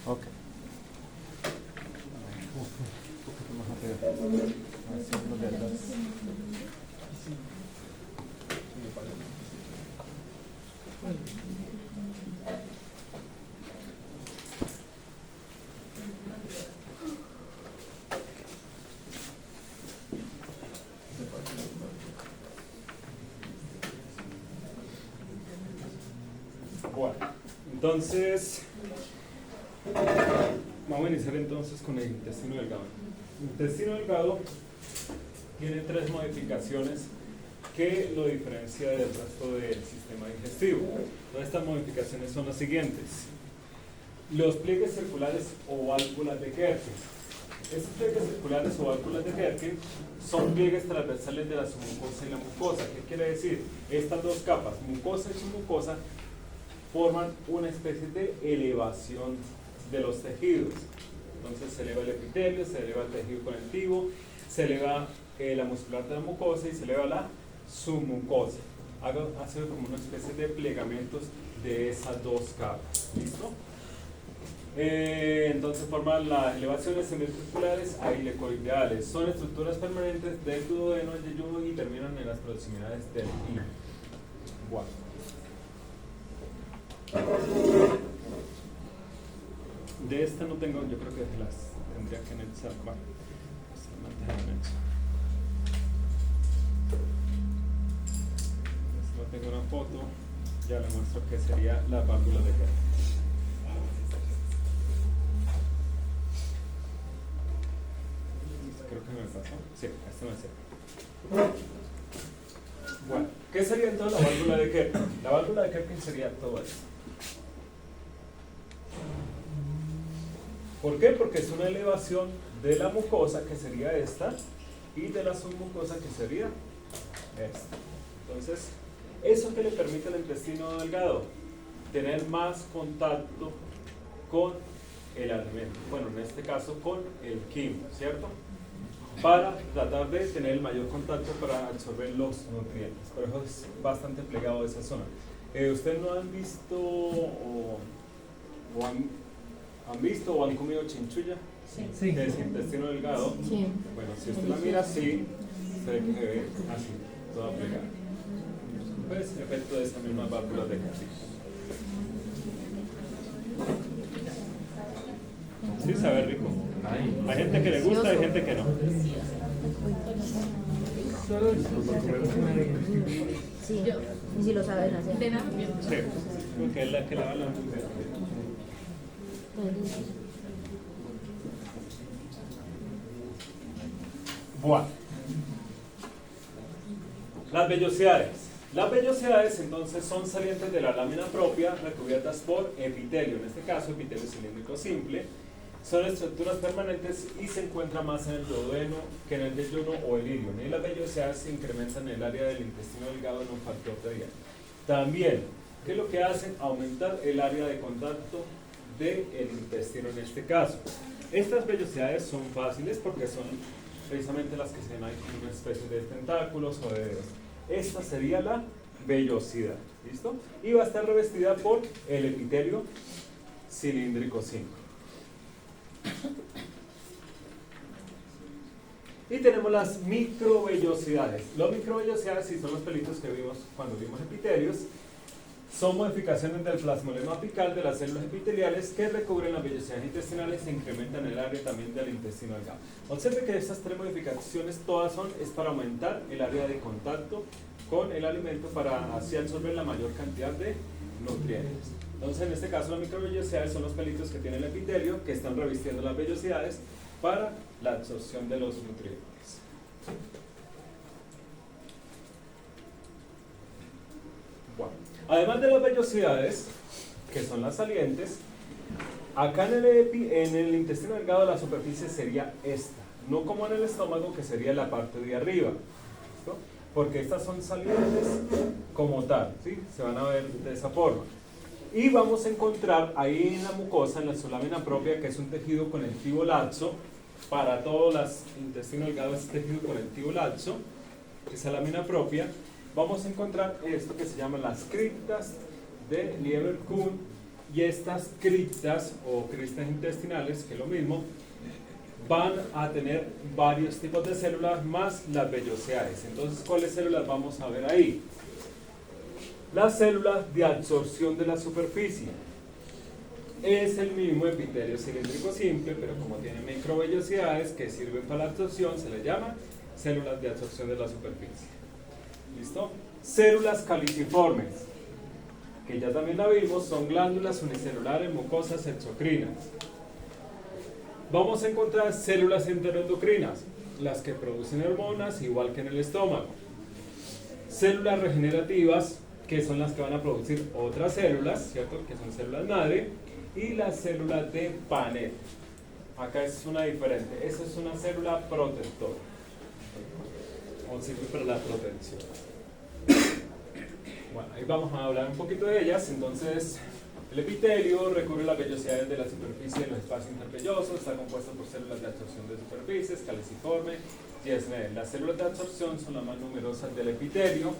Ok. Un poquito más arriba. Haciendo de atrás. Bueno, entonces vamos a iniciar entonces con el intestino delgado. El intestino delgado tiene tres modificaciones que lo diferencia del resto del sistema digestivo. Todas estas modificaciones son las siguientes: los pliegues circulares o válvulas de Kerpen. Estos pliegues circulares o válvulas de Kerpen son pliegues transversales de la submucosa y la mucosa. ¿Qué quiere decir? Estas dos capas, mucosa y submucosa, forman una especie de elevación de los tejidos. Entonces se eleva el epitelio, se eleva el tejido conectivo, se eleva la muscular de la mucosa y se eleva la submucosa. Hace como una especie de plegamientos de esas dos capas. ¿Listo? Entonces forman las elevaciones semicirculares a ilecoideales. Son estructuras permanentes del duodeno, del yeyuno y terminan en las proximidades del igual. De esta no tengo, yo creo que las tendría que anexar. Bueno, no tengo una foto, ya le muestro que sería la válvula de Kerpen. Creo que me pasó. Sí, este me sirve. Bueno, ¿qué sería entonces la válvula de Kerpen? La válvula de Kerpen sería todo esto. ¿Por qué? Porque es una elevación de la mucosa, que sería esta, y de la submucosa, que sería esta. Entonces, ¿eso qué le permite al intestino delgado? Tener más contacto con el alimento. Bueno, en este caso con el quimo, ¿cierto? Para tratar de tener el mayor contacto para absorber los nutrientes. Por eso es bastante plegado esa zona. ¿Ustedes no han visto o han visto o han comido chinchulla? Sí. Que es intestino delgado. Sí. Bueno, si usted la mira así, se ve así, toda plegada. Pues efecto de esa misma válvula de Kerpen. Sí, sabe rico. Hay gente que le gusta, hay gente que no. Sí, y si lo saben hacer. Sí, porque es la que lava la mujer. Bueno, las vellosidades. Las vellosidades entonces son salientes de la lámina propia recubiertas por epitelio, en este caso epitelio cilíndrico simple. Son estructuras permanentes y se encuentran más en el duodeno que en el yeyuno o el ilion. Y las vellosidades se incrementan en el área del intestino delgado en un factor de día. También, ¿qué es lo que hacen? Aumentar el área de contacto del intestino en este caso. Estas vellosidades son fáciles porque son precisamente las que se ven ahí como una especie de tentáculos o de dedos. Esta sería la vellosidad, ¿listo? Y va a estar revestida por el epitelio cilíndrico 5. Y tenemos las microvellosidades. Las microvellosidades, sí, son los pelitos que vimos cuando vimos epitelios. Son modificaciones del plasmolema apical de las células epiteliales que recubren las vellosidades intestinales e incrementan el área también del intestino delgado. Observe que estas tres modificaciones todas es para aumentar el área de contacto con el alimento para así absorber la mayor cantidad de nutrientes. Entonces, en este caso, las microvellosidades son los pelitos que tiene el epitelio que están revistiendo las vellosidades para la absorción de los nutrientes. Bueno, además de las vellosidades, que son las salientes, acá en el intestino delgado la superficie sería esta, no como en el estómago, que sería la parte de arriba, ¿listo? Porque estas son salientes como tal, ¿sí? Se van a ver de esa forma. Y vamos a encontrar ahí en la mucosa, en la lámina propia, que es un tejido conectivo laxo. Para todos los intestinos delgados es tejido conectivo laxo, esa lámina propia. Vamos a encontrar esto que se llama las criptas de Lieberkühn y estas criptas o cristas intestinales, que es lo mismo, van a tener varios tipos de células más las vellosidades. Entonces, ¿cuáles células vamos a ver ahí? Las células de absorción de la superficie. Es el mismo epitelio cilíndrico simple, pero como tiene microvellosidades que sirven para la absorción, se le llama células de absorción de la superficie. ¿Listo? Células caliciformes, que ya también la vimos, son glándulas unicelulares mucosas exocrinas. Vamos a encontrar células enteroendocrinas, las que producen hormonas, igual que en el estómago. Células regenerativas, que son las que van a producir otras células, ¿cierto? Que son células madre, y las células de Paneth. Acá es una diferente. Esa es una célula protectora, o sirve para la protección. Bueno, ahí vamos a hablar un poquito de ellas. Entonces, el epitelio recubre las vellosidades de la superficie de los espacios intervellosos, está compuesto por células de absorción de superficies, caliciforme y esnel. Las células de absorción son las más numerosas del epitelio,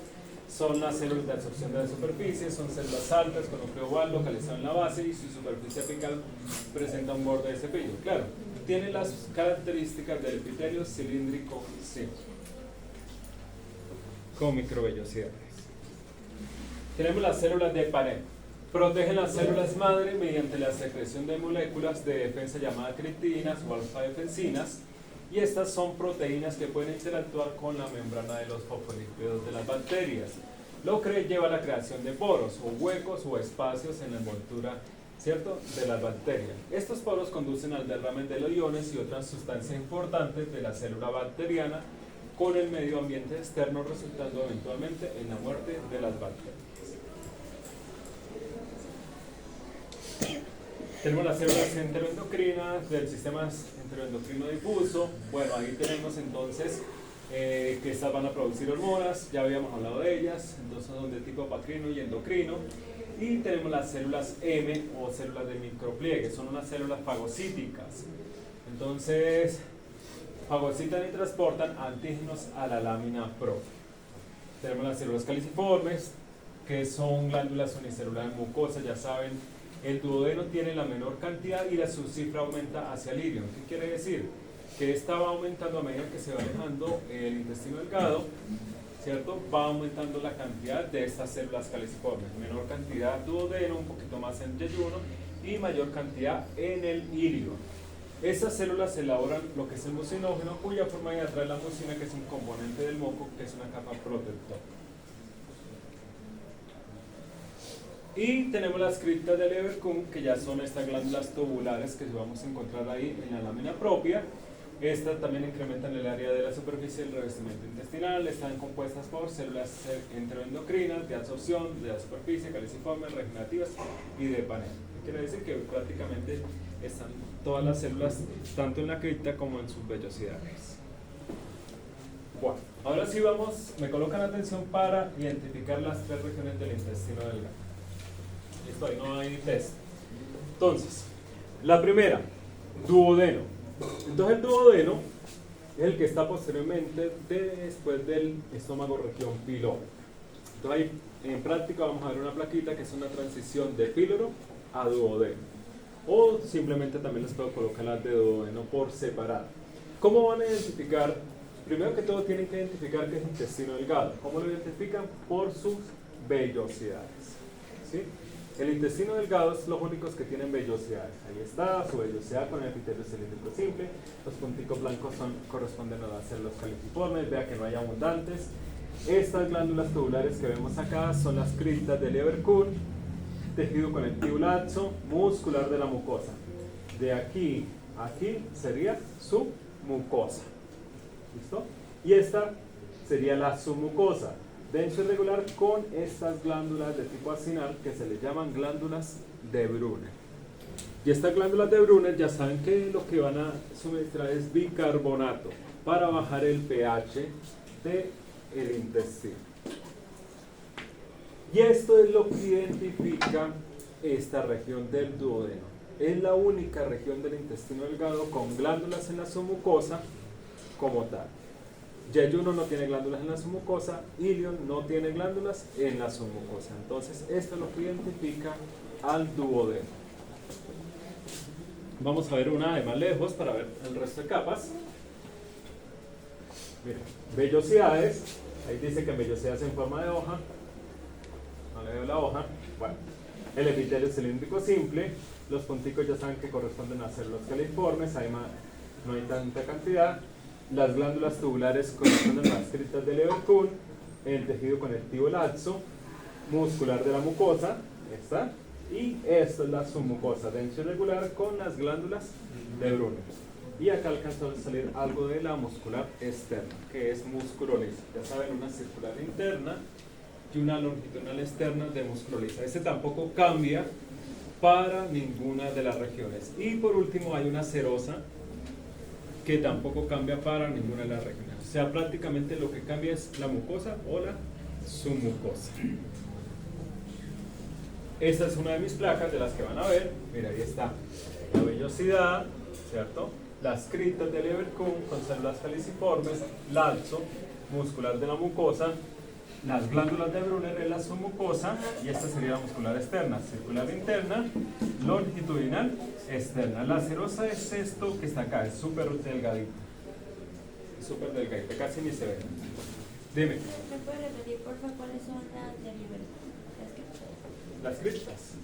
son las células de absorción de la superficie, son células altas con núcleo oval localizado en la base y su superficie apical presenta un borde de cepillo. Claro, tiene las características del epitelio cilíndrico simple, con microvellosidades. Tenemos las células de Paneth. Protegen las células madre mediante la secreción de moléculas de defensa llamadas criptinas o alfa-defensinas, y estas son proteínas que pueden interactuar con la membrana de los fosfolípidos de las bacterias, lo que lleva a la creación de poros o huecos o espacios en la envoltura, ¿cierto?, de las bacterias. Estos poros conducen al derrame de los iones y otras sustancias importantes de la célula bacteriana con el medio ambiente externo, resultando eventualmente en la muerte de las bacterias. Tenemos las células enteroendocrinas del sistema enteroendocrino difuso. Bueno, ahí tenemos entonces que estas van a producir hormonas, ya habíamos hablado de ellas, entonces son de tipo apacrino y endocrino. Y tenemos las células M o células de micropliegue, son unas células fagocíticas. Entonces, fagocitan y transportan antígenos a la lámina pro. Tenemos las células caliciformes, que son glándulas unicelulares mucosas, ya saben. El duodeno tiene la menor cantidad y la subcifra aumenta hacia el ilion. ¿Qué quiere decir? Que esta va aumentando a medida que se va alejando el intestino delgado, ¿cierto? Va aumentando la cantidad de estas células caliciformes. Menor cantidad duodeno, un poquito más en yeyuno y mayor cantidad en el ilion. Estas células elaboran lo que es el mucinógeno, cuya forma de atraer la mucina, que es un componente del moco, que es una capa protectora. Y tenemos las criptas de Leverkuhn, que ya son estas glándulas tubulares que vamos a encontrar ahí en la lámina propia. Estas también incrementan el área de la superficie del revestimiento intestinal. Están compuestas por células enteroendocrinas, de absorción de la superficie, caliciformes, regenerativas y de Paneth. Quiere decir que prácticamente están todas las células, tanto en la cripta como en sus vellosidades. Bueno, ahora sí vamos, me colocan atención para identificar las tres regiones del intestino delgado. Listo, ahí no hay test. Entonces, la primera, duodeno. Entonces el duodeno es el que está posteriormente después del estómago región píloro. Entonces ahí en práctica vamos a ver una plaquita que es una transición de píloro a duodeno. O simplemente también les puedo colocar las de duodeno por separado. ¿Cómo van a identificar? Primero que todo tienen que identificar que es intestino delgado. ¿Cómo lo identifican? Por sus vellosidades. ¿Sí? El intestino delgado es los únicos que tienen vellosidades. Ahí está, su vellosidad con el epitelio cilíndrico simple. Los punticos blancos corresponden a las células caliciformes. Vea que no hay abundantes. Estas glándulas tubulares que vemos acá son las criptas de Leverkuhn, tejido conectivo laxo muscular de la mucosa. De aquí a aquí sería su mucosa. ¿Listo? Y esta sería la submucosa. Denso irregular con estas glándulas de tipo acinal que se les llaman glándulas de Brunner. Y estas glándulas de Brunner ya saben que lo que van a suministrar es bicarbonato para bajar el pH del intestino. Y esto es lo que identifica esta región del duodeno. Es la única región del intestino delgado con glándulas en la submucosa como tal. Yeyuno no tiene glándulas en la submucosa, ilion no tiene glándulas en la submucosa. Entonces, esto es lo que identifica al duodeno. Vamos a ver una de más lejos para ver el resto de capas. Mira, vellosidades. Ahí dice que vellosidades en forma de hoja. No le veo la hoja. Bueno, el epitelio cilíndrico simple. Los punticos ya saben que corresponden a células califormes. Ahí no hay tanta cantidad. Las glándulas tubulares corresponden a las criptas de Leverkuhn. El tejido conectivo laxo. Muscular de la mucosa. Esta. Y esto es la submucosa denso irregular con las glándulas de Brunner. Y acá alcanzó a salir algo de la muscular externa, que es músculo liso. Ya saben, una circular interna y una longitudinal externa de músculo liso. Este tampoco cambia para ninguna de las regiones. Y por último hay una serosa que tampoco cambia para ninguna de las regiones. O sea, prácticamente lo que cambia es la mucosa o la submucosa. Esta es una de mis placas de las que van a ver. Mira, ahí está la vellosidad, ¿cierto? Las criptas de Leverkuhn con células caliciformes, laxo, muscular de la mucosa, las glándulas de Brunner en la submucosa, y esta sería la muscular externa, circular interna, longitudinal externa. La serosa es esto que está acá, es súper delgadito. Súper delgadito, casi ni se ve. Dime. ¿Me puede repetir, por favor, cuáles son las de Leverkuhn? Las criptas.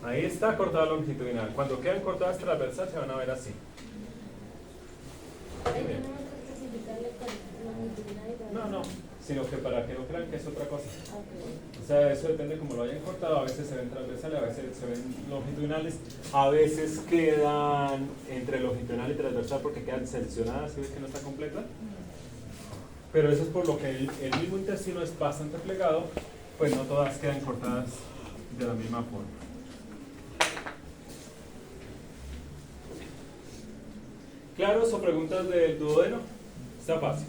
Ahí está cortada longitudinal. Cuando quedan cortadas transversal se van a ver así. No, sino que para que no crean que es otra cosa. O sea, eso depende como lo hayan cortado. A veces se ven transversales, a veces se ven longitudinales, a veces quedan entre longitudinal y transversal porque quedan seccionadas. ¿Sí ves que no está completa? Pero eso es por lo que el mismo intestino es bastante plegado, pues no todas quedan cortadas de la misma forma. ¿Claros o preguntas del duodeno? Está fácil.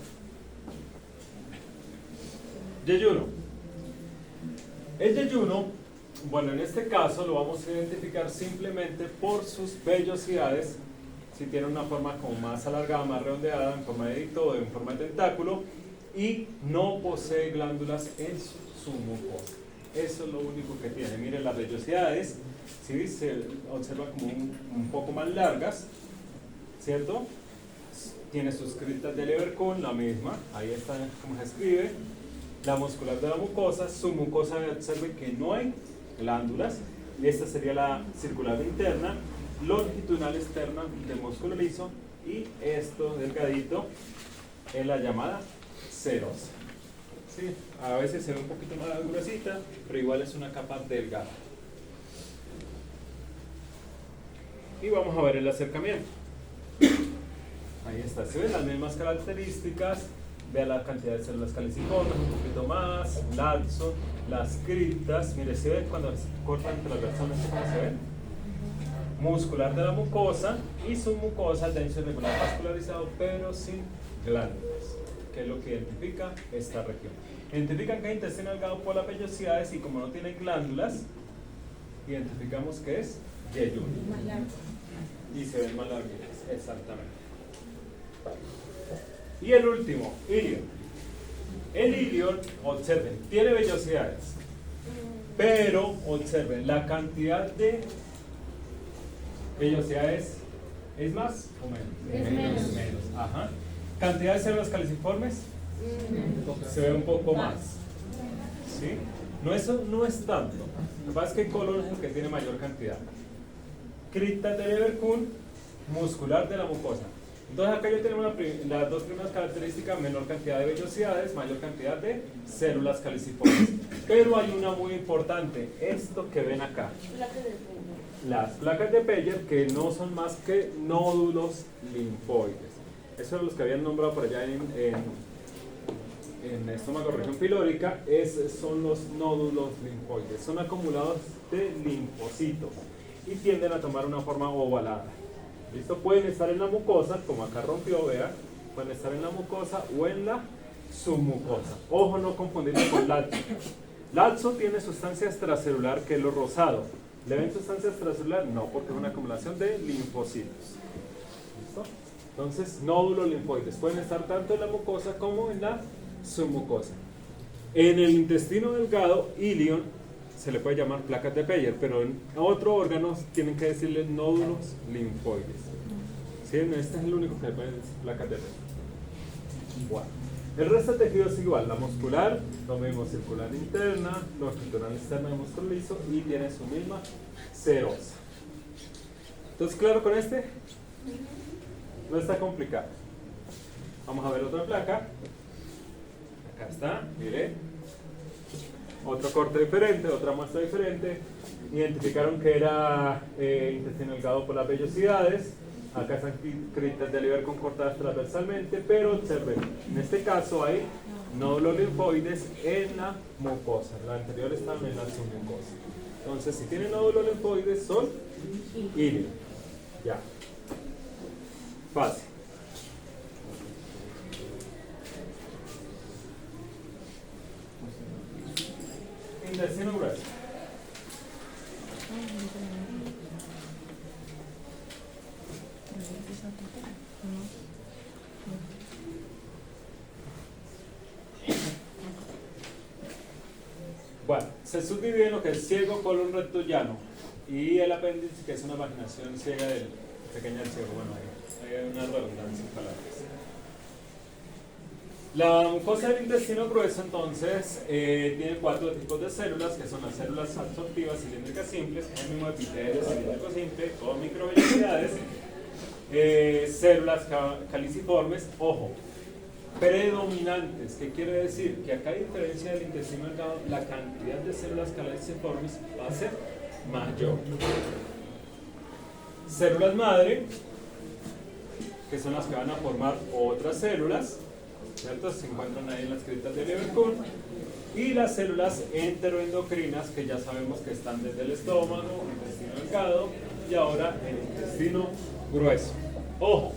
Yeyuno. El yeyuno, bueno, en este caso lo vamos a identificar simplemente por sus vellosidades. Si tiene una forma como más alargada, más redondeada, en forma de dicto o en forma de tentáculo, y no posee glándulas en su mucosa. Eso es lo único que tiene. Miren, las vellosidades, ¿sí? Se observan como un poco más largas, ¿cierto? Tiene sus criptas de Leverkuhn, la misma, ahí está como se escribe. La muscular de la mucosa, su mucosa, observen que no hay glándulas. Esta sería la circular interna, longitudinal externa de músculo liso, y esto delgadito es la llamada serosa. ¿Sí? A veces se ve un poquito más gruesita, pero igual es una capa delgada. Y vamos a ver el acercamiento. Ahí está, se ven las mismas características. Vea la cantidad de células caliciformes, un poquito más, laxo, las criptas. Mire, se ven cuando se cortan transversalmente, ¿cómo se ven? Muscular de la mucosa y submucosa denso irregular vascularizado, pero sin glándulas, que es lo que identifica esta región. Identifican que hay intestino delgado por las vellosidades, y como no tiene glándulas, identificamos que es yeyuno. Y se ven más larguitas, exactamente. Y el último, ilion. El ilion, observen, tiene vellosidades, pero observen, la cantidad de vellosidades es más o menos. Es menos. Ajá. Cantidad de células caliciformes se ve un poco más. ¿Sí? No, eso no es tanto. Lo que pasa es que el colon es el que tiene mayor cantidad. Criptas de Leverkuhn, muscular de la mucosa. Entonces acá ya tenemos las dos primeras características: menor cantidad de vellosidades, mayor cantidad de células caliciformes. Pero hay una muy importante, esto que ven acá. Las placas de Peyer, que no son más que nódulos linfoides. Esos son los que habían nombrado por allá en estómago, región pilórica. Son los nódulos linfoides. Son acumulados de linfocitos y tienden a tomar una forma ovalada. ¿Listo? Pueden estar en la mucosa, como acá rompió, vea. Pueden estar en la mucosa o en la submucosa. Ojo, no confundirlo con laxo. Laxo tiene sustancia extracelular, que es lo rosado. ¿Le ven sustancia extracelular? No, porque es una acumulación de linfocitos. ¿Listo? Entonces, nódulos linfoides pueden estar tanto en la mucosa como en la submucosa. En el intestino delgado, ilion, se le puede llamar placas de Peyer, pero en otro órgano tienen que decirle nódulos linfoides. ¿Sí? Este es el único que le pueden decir placas de Peyer. Bueno. El resto de tejido es igual, la muscular, lo mismo circular interna, longitudinal externa de músculo liso y tiene su misma serosa. Entonces, ¿claro con este? No está complicado. Vamos a ver otra placa. Acá está, mire. Otro corte diferente, otra muestra diferente. Identificaron que era intestino delgado por las vellosidades. Acá están criptas de Lieberkühn cortadas transversalmente, pero observen, en este caso hay nódulos linfoides en la mucosa. La anterior estaba en la submucosa. Entonces, si tienen nódulos linfoides, son ilion. Ya. Fácil. Intestino grueso. Bueno, se subdivide en lo que es ciego, colon, recto, llano y el apéndice, que es una vaginación ciega pequeña del ciego. Bueno, hay una redundancia en palabras. La mucosa del intestino grueso, entonces, tiene 4 tipos de células, que son las células absortivas cilíndricas simples, el mismo epitelio cilíndrico simple, o microvellosidades, células caliciformes, ojo, predominantes, ¿qué quiere decir? Que acá, a diferencia del intestino delgado, la cantidad de células caliciformes va a ser mayor. Células madre, que son las que van a formar otras células, ¿cierto? Se encuentran ahí en las criptas de Lieberkühn. Y las células enteroendocrinas, que ya sabemos que están desde el estómago, intestino delgado y ahora el intestino grueso. Ojo,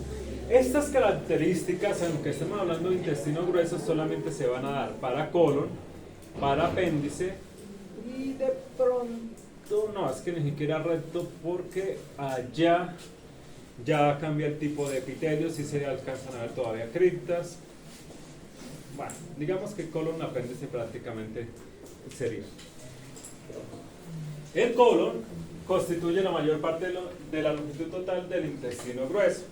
estas características, aunque estemos hablando de intestino grueso, solamente se van a dar para colon, para apéndice y de pronto, no, es que ni siquiera recto, porque allá ya cambia el tipo de epitelio, si se alcanzan a ver todavía criptas. Bueno, digamos que colon, apéndice prácticamente sería. El colon constituye la mayor parte de la longitud total del intestino grueso.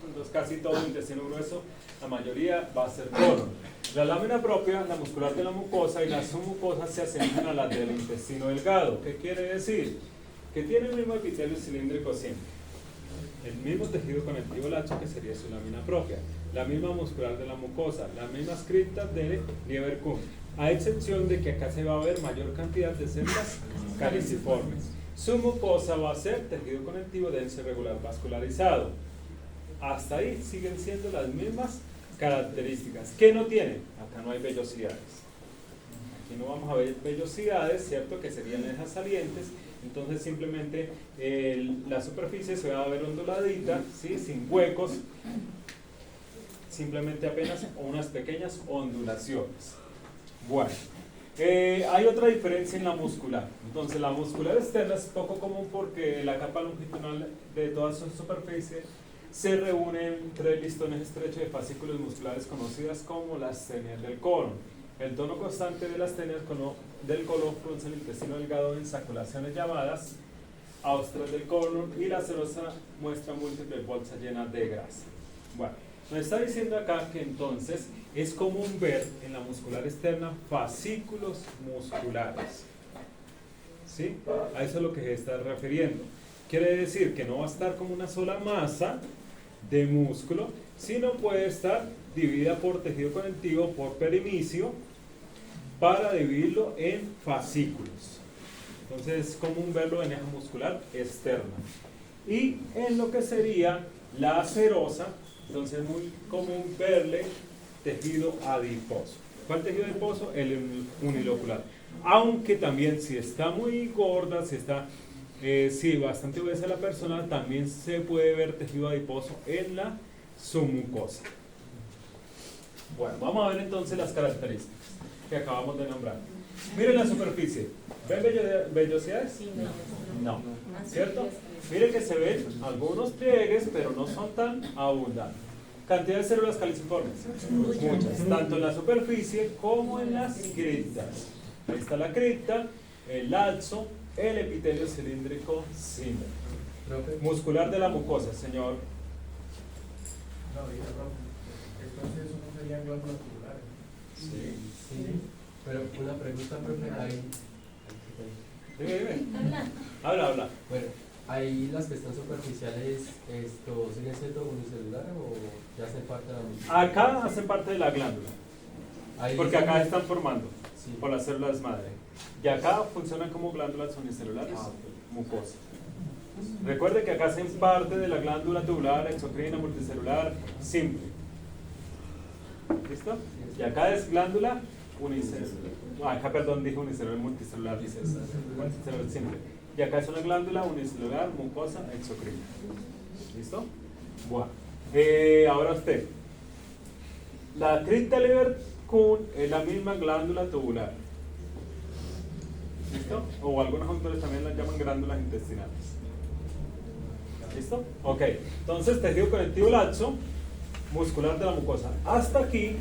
Entonces casi todo el intestino grueso, la mayoría va a ser colon. La lámina propia, la muscular de la mucosa y la submucosa se asemejan a las del intestino delgado. ¿Qué quiere decir? Que tiene el mismo epitelio cilíndrico simple, el mismo tejido conectivo laxo, que sería su lámina propia, la misma muscular de la mucosa, las mismas criptas de Lieberkühn, a excepción de que acá se va a ver mayor cantidad de células caliciformes. Su mucosa va a ser tejido conectivo denso y regular vascularizado. Hasta ahí siguen siendo las mismas características. ¿Qué no tiene? Acá no hay vellosidades. Aquí no vamos a ver vellosidades, ¿cierto? Que serían esas salientes. Entonces simplemente la superficie se va a ver onduladita, ¿sí? Sin huecos, simplemente apenas unas pequeñas ondulaciones. Bueno, hay otra diferencia en la muscular. Entonces la muscular externa es poco común porque la capa longitudinal de toda su superficie se reúne en 3 listones estrechos de fascículos musculares conocidas como las tenias del colon. El tono constante de las tenias del colon produce el intestino delgado en saculaciones llamadas austras del colon, y la serosa muestra múltiples bolsas llenas de grasa. Bueno, nos está diciendo acá que entonces es común ver en la muscular externa fascículos musculares. ¿Sí? A eso es lo que se está refiriendo. Quiere decir que no va a estar como una sola masa de músculo, sino puede estar dividida por tejido conectivo, por perimecio, para dividirlo en fascículos. Entonces es común verlo en eje muscular externa. Y en lo que sería la serosa, entonces es muy común verle tejido adiposo. ¿Cuál tejido adiposo? El unilocular. Aunque también si está muy gorda, si está bastante obesa la persona, también se puede ver tejido adiposo en la submucosa. Bueno, vamos a ver entonces las características que acabamos de nombrar. Miren la superficie. ¿Ven vellosidades? Sí, No, ¿cierto? Mire que se ven algunos pliegues, pero no son tan abundantes. Cantidad de células caliciformes, muchas, tanto en la superficie como en las criptas. Ahí está la cripta, el laxo, el epitelio cilíndrico simple. Muscular de la mucosa, señor. No, entonces no serían glándulas tubulares. Sí. Sí, pero una pregunta, profe, ahí. Dime. Habla. Bueno, ahí las que están superficiales, ¿esto siguen siendo unicelulares o ya hacen parte de la mucosa? Acá hacen parte de la glándula, Ahí porque son- acá están formando Sí. por las células madre. Y acá funcionan como glándulas unicelulares, mucosa. Recuerde que acá hacen parte de la glándula tubular, exocrina, multicelular, simple. ¿Listo? Y acá es glándula unicelular. Acá, perdón, dije unicelular, multicelular, dice multicelular simple. Y acá es una glándula unicelular, mucosa, exocrina. ¿Listo? Bueno. Ahora usted. La cripta Leber-Kuhn es la misma glándula tubular. ¿Listo? O algunos autores también la llaman glándulas intestinales. ¿Listo? Ok. Entonces, tejido conectivo laxo, muscular de la mucosa. Hasta aquí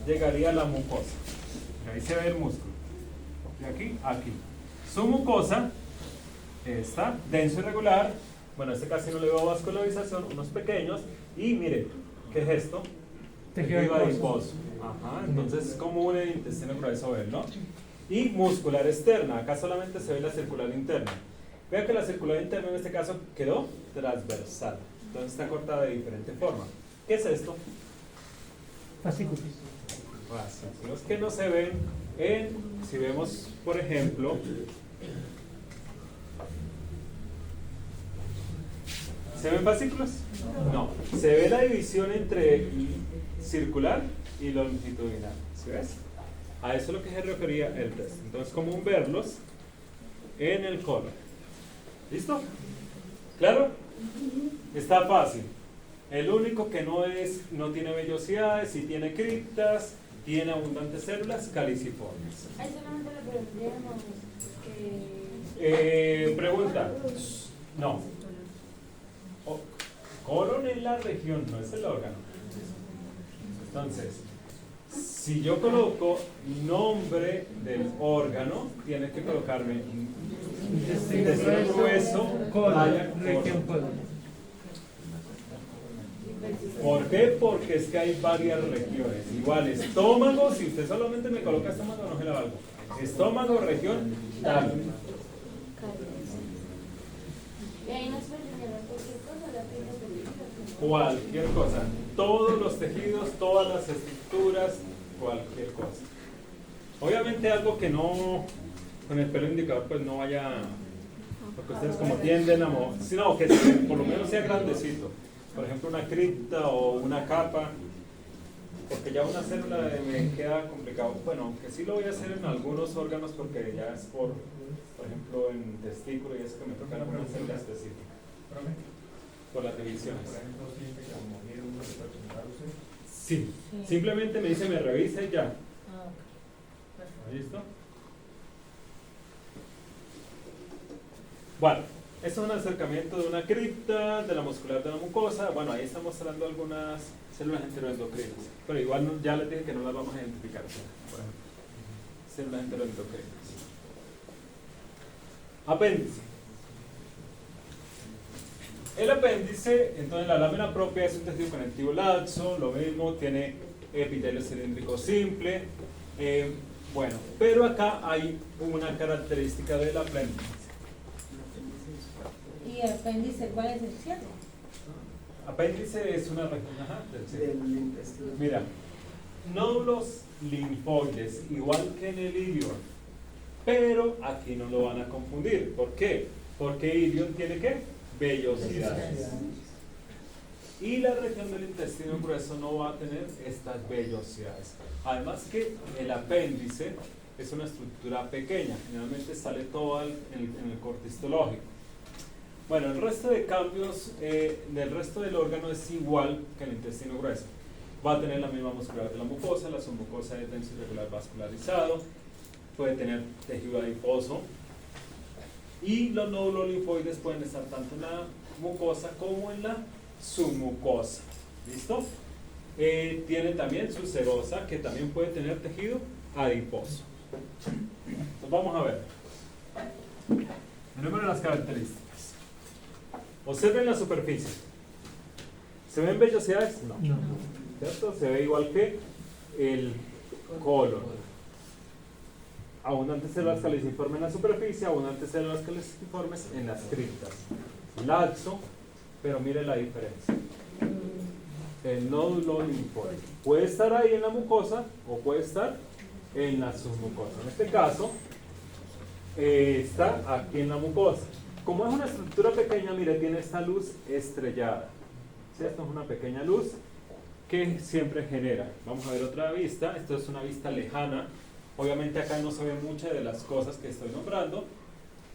llegaría la mucosa. Ahí se ve el músculo. De aquí a aquí. Su mucosa está denso y regular. Bueno, este casi no le veo vascularización, unos pequeños. Y mire, ¿qué es esto? Tejido adiposo. Ajá, entonces es común en el intestino grueso verlo. Y muscular externa. Acá solamente se ve la circular interna. Vea que la circular interna en este caso quedó transversal. Entonces está cortada de diferente forma. ¿Qué es esto? Fascículos. Fascículos que no se ven en, si vemos, por ejemplo, ¿se ven fascículos? No. Se ve la división entre circular y longitudinal. ¿Sí ves? A eso es lo que se refería el test. Entonces, es común verlos en el colon. ¿Listo? ¿Claro? Está fácil. El único que no tiene vellosidades, y tiene criptas, tiene abundantes células caliciformes. Ahí solamente le preguntaríamos que... Pregunta. No. Colon es la región, no es el órgano. Entonces, si yo coloco nombre del órgano, tienes que colocarme intestino grueso, talla Región colon. colon. ¿Por qué? Porque es que hay varias regiones. Igual, estómago, si usted solamente me coloca estómago, no se la valgo. Estómago, región, tal. Y ahí nos puede señalar cualquier cosa, la piel de Cualquier cosa. Todos los tejidos, todas las estructuras, cualquier cosa. Obviamente algo que no, con el pelo indicador, pues no vaya, porque ustedes como tienden a mover, sino que por lo menos sea grandecito. Por ejemplo, una cripta o una capa, porque ya una célula me queda complicado. Bueno, aunque sí lo voy a hacer en algunos órganos porque ya es por ejemplo, en testículo y eso que me toca alguna célula específica. Por las divisiones. Sí, simplemente me dice, me revisa y ya. ¿Listo? Bueno, esto es un acercamiento de una cripta, de la muscular de la mucosa. Bueno, ahí está mostrando algunas células enteroendocrinas, pero igual ya les dije que no las vamos a identificar. Por ejemplo, células enteroendocrinas. Apéndice. El apéndice, entonces la lámina propia es un tejido conectivo laxo, lo mismo, tiene epitelio cilíndrico simple. Bueno, pero acá hay una característica del apéndice. ¿Y el apéndice cuál es el cierre? Apéndice es una región del intestino. Mira, nódulos linfoides, igual que en el ilion, pero aquí no lo van a confundir. ¿Por qué? Porque ilion tiene ¿qué? Vellosidades. Y la región del intestino grueso no va a tener estas vellosidades. Además que el apéndice es una estructura pequeña, generalmente sale todo en el corte histológico. Bueno, el resto de cambios del resto del órgano es igual que el intestino grueso. Va a tener la misma muscular de la mucosa, la submucosa es denso irregular vascularizado, puede tener tejido adiposo Y los nódulos linfoides pueden estar tanto en la mucosa como en la submucosa. ¿Listo? Tiene también su serosa, que también puede tener tejido adiposo. Entonces vamos a ver. Enumero las características. Observen la superficie. ¿Se ven vellosidades? No. No. ¿Cierto? Se ve igual que el colon. Abundantes células caliciformes en la superficie, abundantes células caliciformes en las criptas. Laxo, pero mire la diferencia. El nódulo linfoide puede estar ahí en la mucosa o puede estar en la submucosa. En este caso, está aquí en la mucosa. Como es una estructura pequeña, mire, tiene esta luz estrellada. ¿Sí? Esto es una pequeña luz que siempre genera. Vamos a ver otra vista. Esto es una vista lejana. Obviamente acá no se ven muchas de las cosas que estoy nombrando,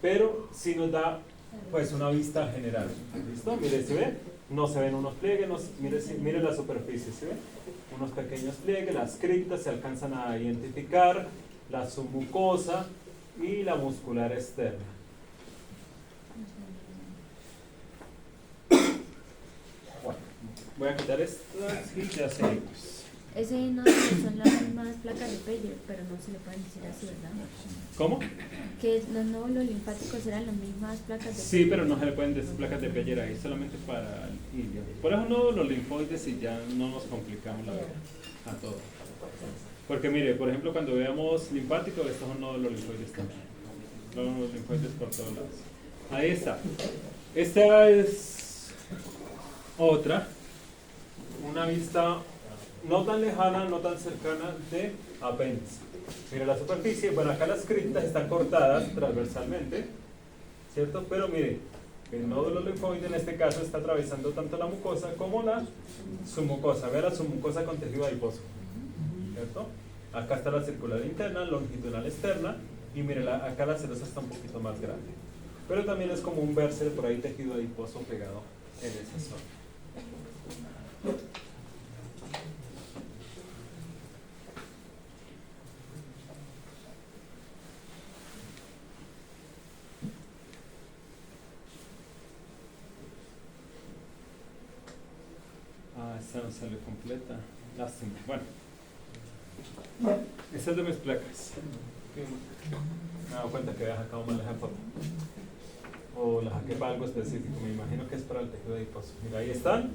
pero sí nos da pues una vista general. ¿Listo? Mire, ¿se ve? No se ven unos pliegues, mire la superficie, ¿se ve? Unos pequeños pliegues, las criptas se alcanzan a identificar, la submucosa y la muscular externa. Bueno, voy a quitar estas y ya seguimos. Ese nódulo son las mismas placas de Peyer, pero no se le pueden decir así, ¿verdad? ¿Cómo? Que los nódulos linfáticos eran las mismas placas de Peyer. Sí, pero no se le pueden decir placas de Peyer ahí, solamente para el ilio. Por eso no los linfoides y ya no nos complicamos la vida a todos. Porque mire, por ejemplo, cuando veamos linfático, estos son nódulos linfoides también. Nódulos linfoides por todos lados. Ahí está. Esta es otra, una vista no tan lejana, no tan cercana de apéndice. Mire la superficie, bueno, acá las criptas están cortadas transversalmente, ¿cierto? Pero mire, el nódulo linfoide en este caso está atravesando tanto la mucosa como la submucosa. Vea la submucosa con tejido adiposo, ¿cierto? Acá está la circular interna, longitudinal externa, y mire, acá la serosa está un poquito más grande. Pero también es común verse por ahí tejido adiposo pegado en esa zona. Esta no sale completa. Lástima. Bueno. Esta es de mis placas. Me he dado cuenta que había sacado mal esa foto. O la saqué para algo específico. Me imagino que es para el tejido adiposo. Mira, ahí están.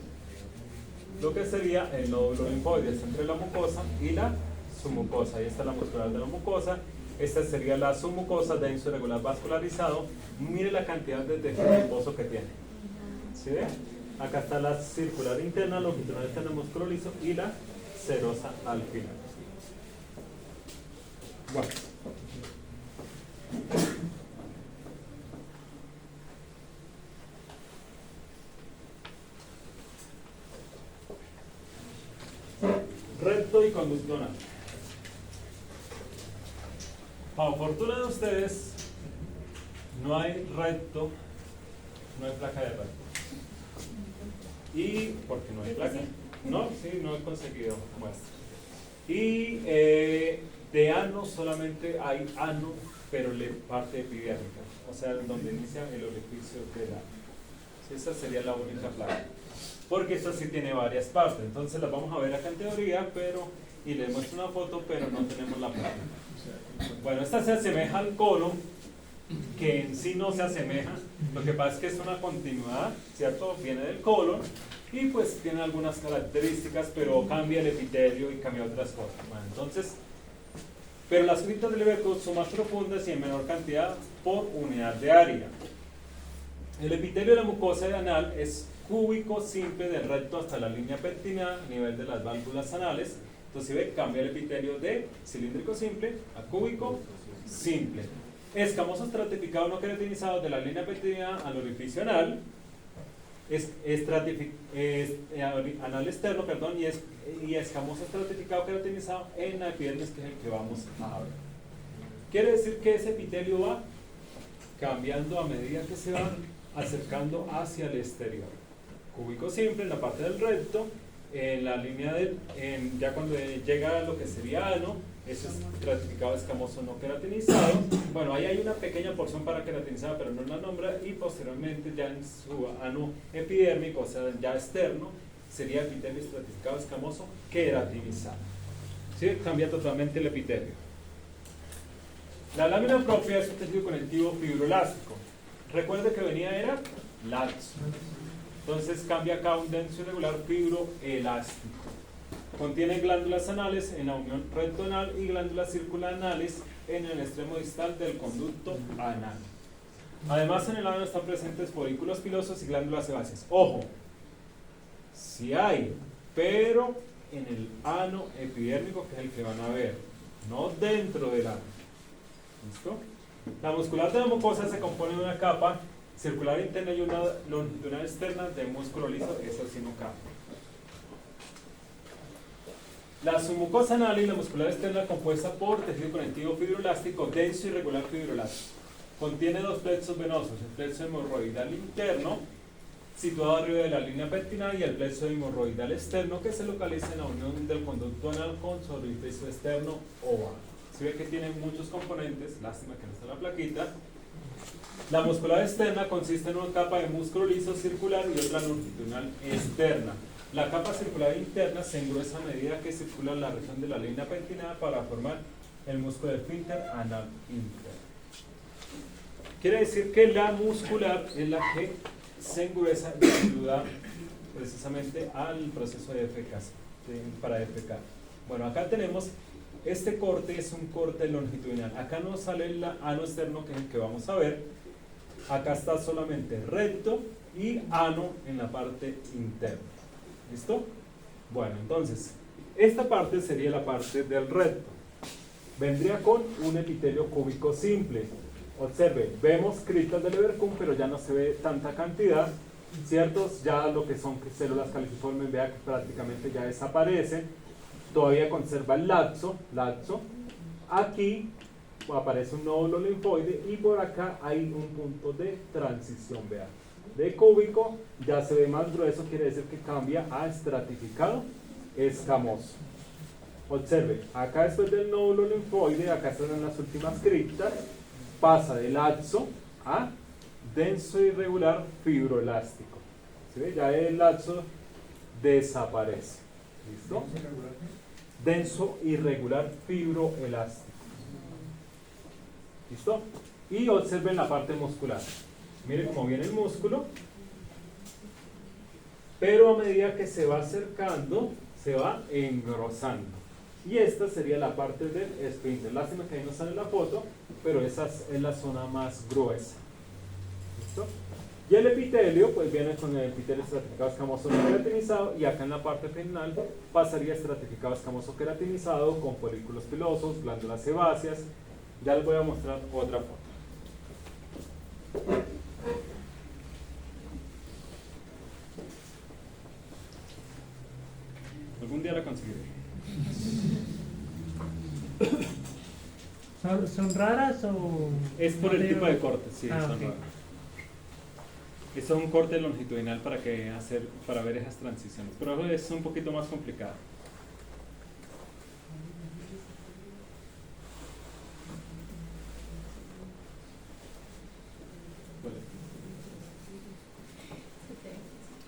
Lo que sería el nódulo linfoide. Está entre la mucosa y la submucosa. Ahí está la muscular de la mucosa. Esta sería la submucosa, denso irregular vascularizado. Mire la cantidad de tejido adiposo que tiene. ¿Sí ve? Acá está la circular interna, longitudinal externa, músculo liso y la serosa al final. Bueno. Recto y conduccional. Para fortuna de ustedes, no hay recto, no hay placa de recto. Y porque no hay placa. No, sí, no he conseguido muestra. Y de ano solamente hay ano, pero parte epidérmica, o sea, donde inicia el orificio del ano. Sí, esa sería la única placa. Porque esta sí tiene varias partes, entonces las vamos a ver acá en teoría, y les muestro una foto, pero no tenemos la placa. Bueno, esta se asemeja al colon, que en sí no se asemeja, lo que pasa es que es una continuidad, ¿cierto? Viene del colon y pues tiene algunas características, pero cambia el epitelio y cambia otras cosas. Bueno, entonces, pero las criptas del Leberko son más profundas y en menor cantidad por unidad de área. El epitelio de la mucosa anal es cúbico simple del recto hasta la línea pectineal, a nivel de las válvulas anales. Entonces, si ve, cambia el epitelio de cilíndrico simple a cúbico simple. Escamoso estratificado no queratinizado de la línea pectineal al orificio anal, anal externo, perdón, y escamoso estratificado queratinizado en la epidermis, que es el que vamos a ver. Quiere decir que ese epitelio va cambiando a medida que se va acercando hacia el exterior. Cúbico simple en la parte del recto, en la línea ya cuando llega a lo que sería ano, Ese es estratificado escamoso no queratinizado. Bueno, ahí hay una pequeña porción para queratinizada, pero no la nombra. Y posteriormente, ya en su ano epidérmico, o sea, ya externo, sería epitelio estratificado escamoso queratinizado. ¿Sí? Cambia totalmente el epitelio. La lámina propia es un tejido conectivo fibroelástico. Recuerde que venía era laxo. Entonces cambia acá un denso irregular fibroelástico. Contiene glándulas anales en la unión rectoanal y glándulas circulanales en el extremo distal del conducto anal. Además, en el ano están presentes folículos pilosos y glándulas sebáceas. Ojo, si hay, pero en el ano epidérmico, que es el que van a ver, no dentro del ano. ¿Listo? La musculatura de la mucosa se compone de una capa circular interna y una longitudinal externa de músculo liso, eso sí no cabe. La submucosa anal y la muscular externa compuesta por tejido conectivo fibroelástico denso y regular fibroelástico. Contiene dos plexos venosos, el plexo hemorroidal interno, situado arriba de la línea pectinal, y el plexo hemorroidal externo, que se localiza en la unión del conducto anal con su orificio externo ovado. Se ve que tiene muchos componentes, lástima que no está la plaquita. La muscular externa consiste en una capa de músculo liso circular y otra longitudinal externa. La capa circular interna se engruesa a medida que circula la región de la línea pectinal para formar el músculo del esfínter anal interno. Quiere decir que la muscular es la que se engruesa y ayuda precisamente al proceso de defecación, para defecar. Bueno, acá tenemos, este corte es un corte longitudinal. Acá no sale el ano externo, que es el que vamos a ver. Acá está solamente recto y ano en la parte interna. ¿Listo? Bueno, entonces, esta parte sería la parte del recto. Vendría con un epitelio cúbico simple. Observe, vemos cristas del Evercum, pero ya no se ve tanta cantidad, ¿cierto? Ya lo que son células caliciformes, vea que prácticamente ya desaparecen. Todavía conserva el laxo. Aquí aparece un nódulo linfoide y por acá hay un punto de transición, vea. De cúbico ya se ve más grueso, quiere decir que cambia a estratificado escamoso. Observe, acá después del nódulo linfoide, acá están las últimas criptas, pasa de laxo a denso irregular fibroelástico. ¿Sí ve? Ya el laxo desaparece. ¿Listo? Denso irregular fibroelástico. ¿Listo? Y observen la parte muscular. Miren cómo viene el músculo, pero a medida que se va acercando, se va engrosando. Y esta sería la parte del esfínter. Lástima que ahí no sale la foto, pero esa es la zona más gruesa. ¿Listo? Y el epitelio, pues viene con el epitelio estratificado escamoso no queratinizado, y acá en la parte final pasaría estratificado escamoso queratinizado con folículos pilosos, glándulas sebáceas. Ya les voy a mostrar otra foto. Algún día la conseguiré. ¿Son raras o...? Es por el tipo de corte, sí, Ah, son ok. raros. Es un corte longitudinal para ver esas transiciones, pero es un poquito más complicado.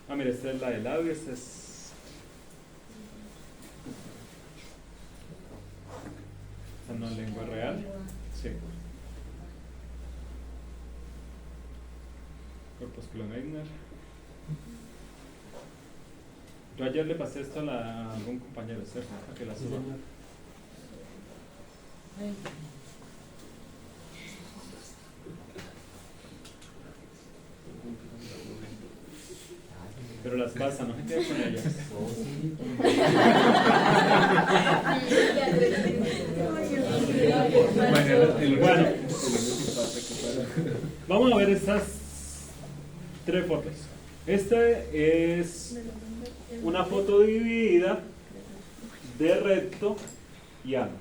Ah, mira, esta es la de labio, esta es... Esta no es lengua real. Sí. Corpúsculo Meissner. Yo ayer le pasé esto a algún compañero, ¿cierto? A que la suba. Pero las pasa, no se quede con ellas. Bueno, vamos a ver estas tres fotos. Esta es una foto dividida de recto y ano.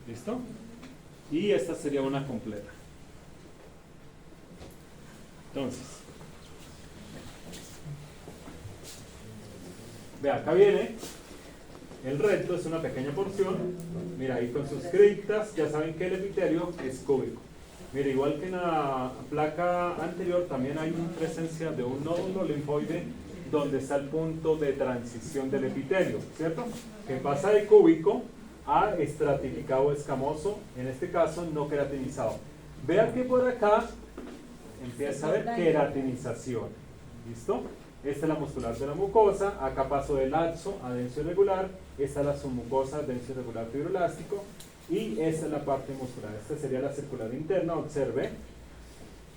¿Listo? Y esta sería una completa. Entonces, vea, acá viene El recto es una pequeña porción, mira ahí con sus criptas, ya saben que el epitelio es cúbico. Mira, igual que en la placa anterior, también hay una presencia de un nódulo linfoide donde está el punto de transición del epitelio, ¿cierto? Que pasa de cúbico a estratificado escamoso, en este caso no queratinizado. Vean que por acá empieza a haber queratinización, ¿listo? Esta es la muscular de la mucosa, acá paso del laxo a denso irregular, esta es la submucosa, denso irregular fibroelástico, y esta es la parte muscular. Esta sería la circular interna. Observe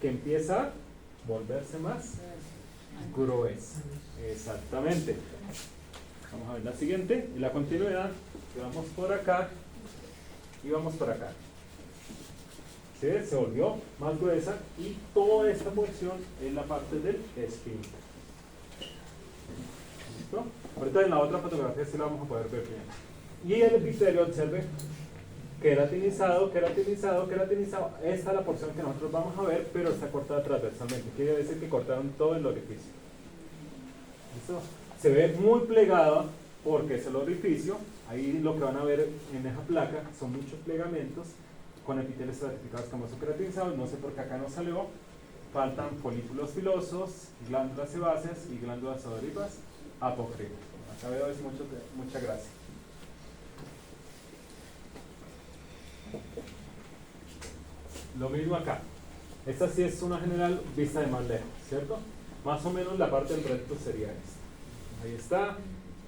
que empieza a volverse más gruesa. Exactamente. Vamos a ver la siguiente, y la continuidad, que vamos por acá y vamos por acá. ¿Sí? Se volvió más gruesa y toda esta porción es la parte del esfínter. ¿Listo? Ahorita en la otra fotografía sí la vamos a poder ver bien. Y el epitelio, observe, queratinizado, queratinizado, queratinizado. Esta es la porción que nosotros vamos a ver, pero está cortada transversalmente. Quiere decir que cortaron todo el orificio. ¿Listo? Se ve muy plegada porque es el orificio. Ahí lo que van a ver en esa placa son muchos plegamentos con epitelios estratificados como su queratinizado. No sé por qué acá no salió. Faltan folículos filosos, glándulas sebáceas y glándulas odorivas apócrifas. Acá veo es mucha gracia. Lo mismo acá. Esta sí es una general vista de más lejos, ¿cierto? Más o menos la parte del recto sería esta. Ahí está.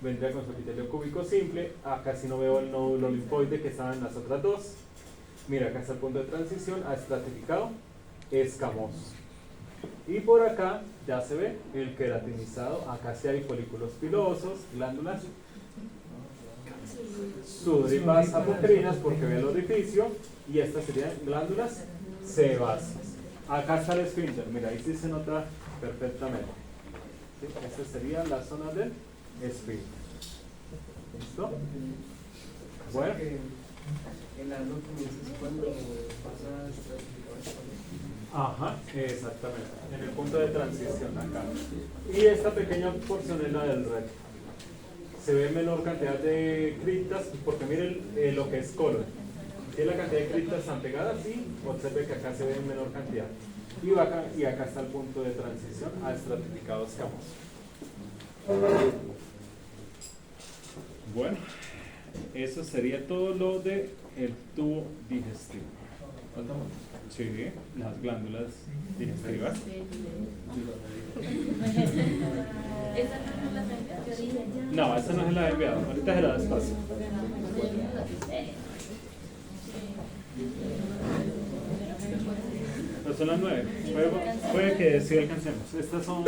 Vendría con su epitelio cúbico simple. Acá sí no veo el nódulo linfoide que estaban en las otras dos. Mira, acá está el punto de transición a estratificado escamoso. Y por acá ya se ve el queratinizado. Acá sí hay folículos pilosos, glándulas sudoríparas apocrinas porque ve el orificio. Y estas serían glándulas sebáceas. Acá está el esfínter. Mira, ahí sí se nota perfectamente. ¿Sí? Esta sería la zona del esfínter. ¿Listo? Bueno. El ano comienza cuando pasa estratificado escamoso. Ajá, exactamente. En el punto de transición acá. Y esta pequeña porción es la del recto. Se ve menor cantidad de criptas porque miren lo que es colon. Si la cantidad de criptas están pegadas, sí, observe que acá se ve en menor cantidad. Y acá está el punto de transición a estratificado escamoso. Bueno, eso sería todo lo de el tubo digestivo. Sí, las glándulas digestivas. ¿Esa no la tengo? No, esa no se la he enviado. Ahorita se la despacio. Pero son las 9. Puede que sí alcancemos. Estas son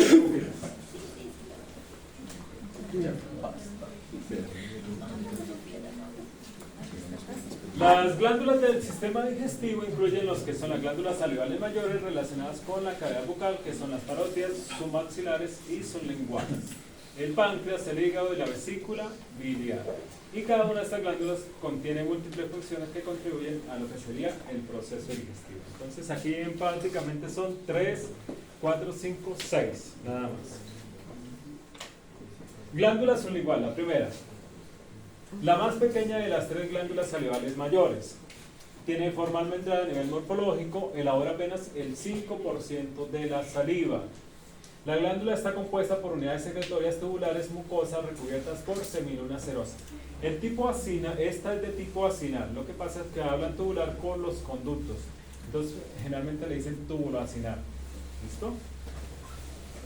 las glándulas del sistema digestivo incluyen los que son las glándulas salivales mayores relacionadas con la cavidad bucal, que son las parótidas, submaxilares y sublinguales, el páncreas, el hígado y la vesícula biliar. Y cada una de estas glándulas contiene múltiples funciones que contribuyen a lo que sería el proceso digestivo. Entonces aquí prácticamente son 3, 4, 5, 6, nada más. Glándula sublingual, la primera. La más pequeña de las 3 glándulas salivales mayores. Tiene forma almendrada a nivel morfológico, elabora apenas el 5% de la saliva. La glándula está compuesta por unidades secretorias tubulares mucosas recubiertas por semiluna serosa. El tipo acina, esta es de tipo acinar. Lo que pasa es que hablan tubular con los conductos. Entonces, generalmente le dicen tubuloacinar. ¿Listo?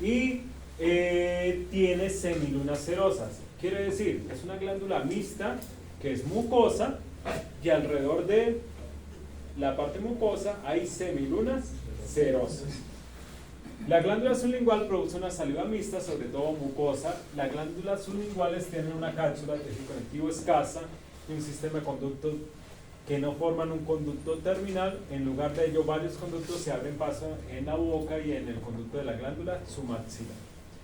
Y tiene semilunas cerosas. Quiere decir, es una glándula mixta que es mucosa y alrededor de la parte mucosa hay semilunas cerosas. La glándula sublingual produce una saliva mixta, sobre todo mucosa. Las glándulas sublinguales tienen una cápsula de tejido conectivo escasa y un sistema de conductos que no forman un conducto terminal. En lugar de ello, varios conductos se abren paso en la boca y en el conducto de la glándula submaxilar.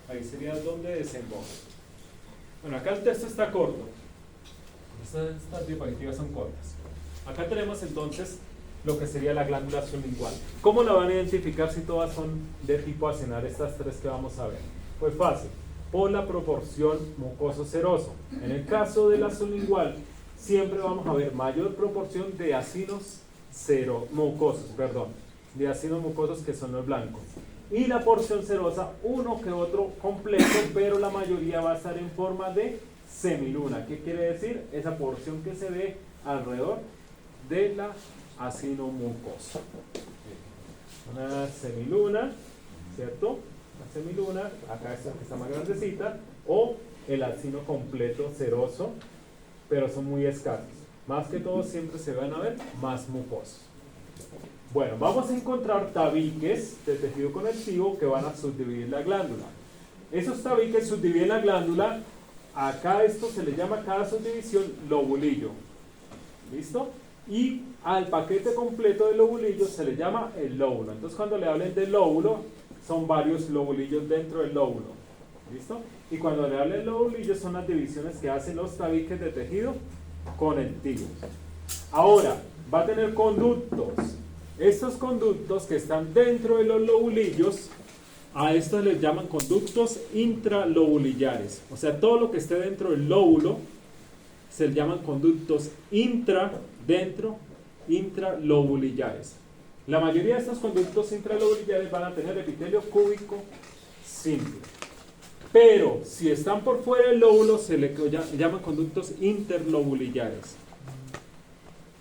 Ahí sería donde desemboca. Bueno, acá el texto está corto. Estas diapositivas son cortas. Acá tenemos entonces lo que sería la glándula sublingual. ¿Cómo la van a identificar si todas son de tipo acinar, estas 3 que vamos a ver? Pues fácil. por la proporción mucoso-seroso. En el caso de la sublingual, siempre vamos a ver mayor proporción de acinos mucosos, de acinos mucosos que son los blancos. Y la porción serosa, uno que otro completo, pero la mayoría va a estar en forma de semiluna. ¿Qué quiere decir? Esa porción que se ve alrededor de la acino mucoso. Una semiluna, ¿cierto? La semiluna, acá está más grandecita, o el acino completo seroso, pero son muy escasos. Más que todo siempre se van a ver más mucosos. Bueno, vamos a encontrar tabiques de tejido conectivo que van a subdividir la glándula. Esos tabiques subdividen la glándula. Acá esto se le llama cada subdivisión lobulillo. ¿Listo? Y al paquete completo del lobulillo se le llama el lóbulo. Entonces cuando le hablen del lóbulo, son varios lobulillos dentro del lóbulo. ¿Listo? Y cuando le hablen del lobulillo son las divisiones que hacen los tabiques de tejido conectivo. Ahora, va a tener conductos. Estos conductos que están dentro de los lobulillos, a estos les llaman conductos intralobulillares. O sea, todo lo que esté dentro del lóbulo se le llaman conductos intralobulillares. La mayoría de estos conductos intralobulillares van a tener epitelio cúbico simple. Pero si están por fuera del lóbulo se le llaman conductos interlobulillares.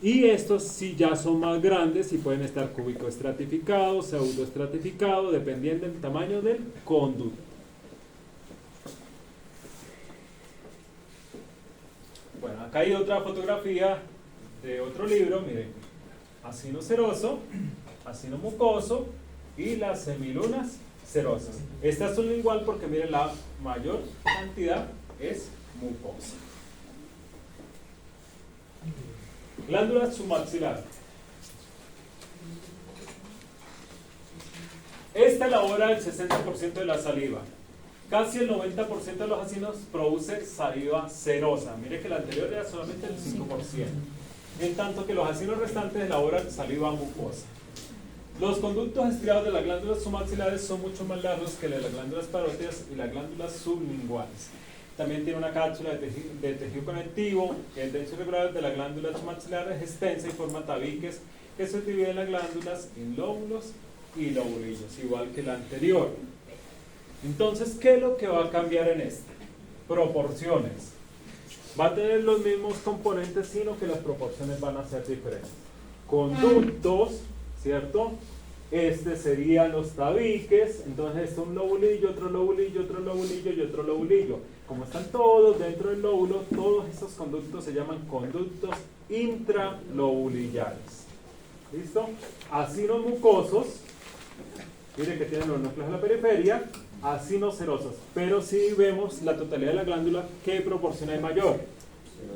Y estos sí ya son más grandes y pueden estar cúbico estratificado, pseudo estratificado, dependiendo del tamaño del conducto. Bueno, acá hay otra fotografía de otro libro, miren. Acino seroso, acino mucoso y las semilunas serosas. Estas son igual porque miren la mayor cantidad es mucosa. Glándula submaxilar. Esta elabora el 60% de la saliva. Casi el 90% de los acinos produce saliva serosa. Mire que la anterior era solamente el 5%. En tanto que los acinos restantes elaboran saliva mucosa. Los conductos estriados de las glándulas submaxilares son mucho más largos que las glándulas parótidas y las glándulas sublinguales. También tiene una cápsula de tejido conectivo. El denso irregular de la glándula submaxilar es extensa y forma tabiques que se dividen las glándulas en lóbulos y lobulillos, igual que la anterior. Entonces, ¿qué es lo que va a cambiar en este? Proporciones. Va a tener los mismos componentes, sino que las proporciones van a ser diferentes. Conductos, ¿cierto? Este serían los tabiques. Entonces, este es un lobulillo, otro lobulillo, otro lobulillo y otro lobulillo. Como están todos dentro del lóbulo, todos estos conductos se llaman conductos intralobulillares. ¿Listo? Acinos mucosos. Mire que tienen los núcleos en la periferia. Acinos serosos. Pero si vemos la totalidad de la glándula, ¿qué proporción hay mayor?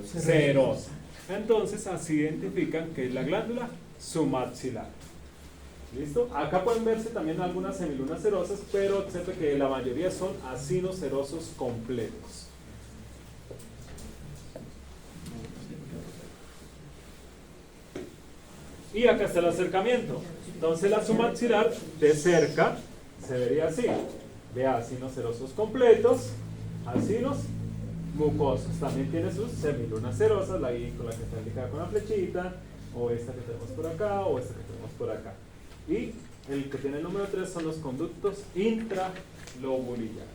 Serosa. Entonces, así identifican que es la glándula submaxilar. ¿Listo? Acá pueden verse también algunas semilunas serosas, pero observe que la mayoría son acinos serosos completos. Y acá está el acercamiento. Entonces la submaxilar de cerca se vería así. Ve acinos serosos completos, acinos mucosos. También tiene sus semilunas serosas, la con la que está indicada con la flechita, o esta que tenemos por acá, o esta que tenemos por acá. Y el que tiene el número 3 son los conductos intralobulillares.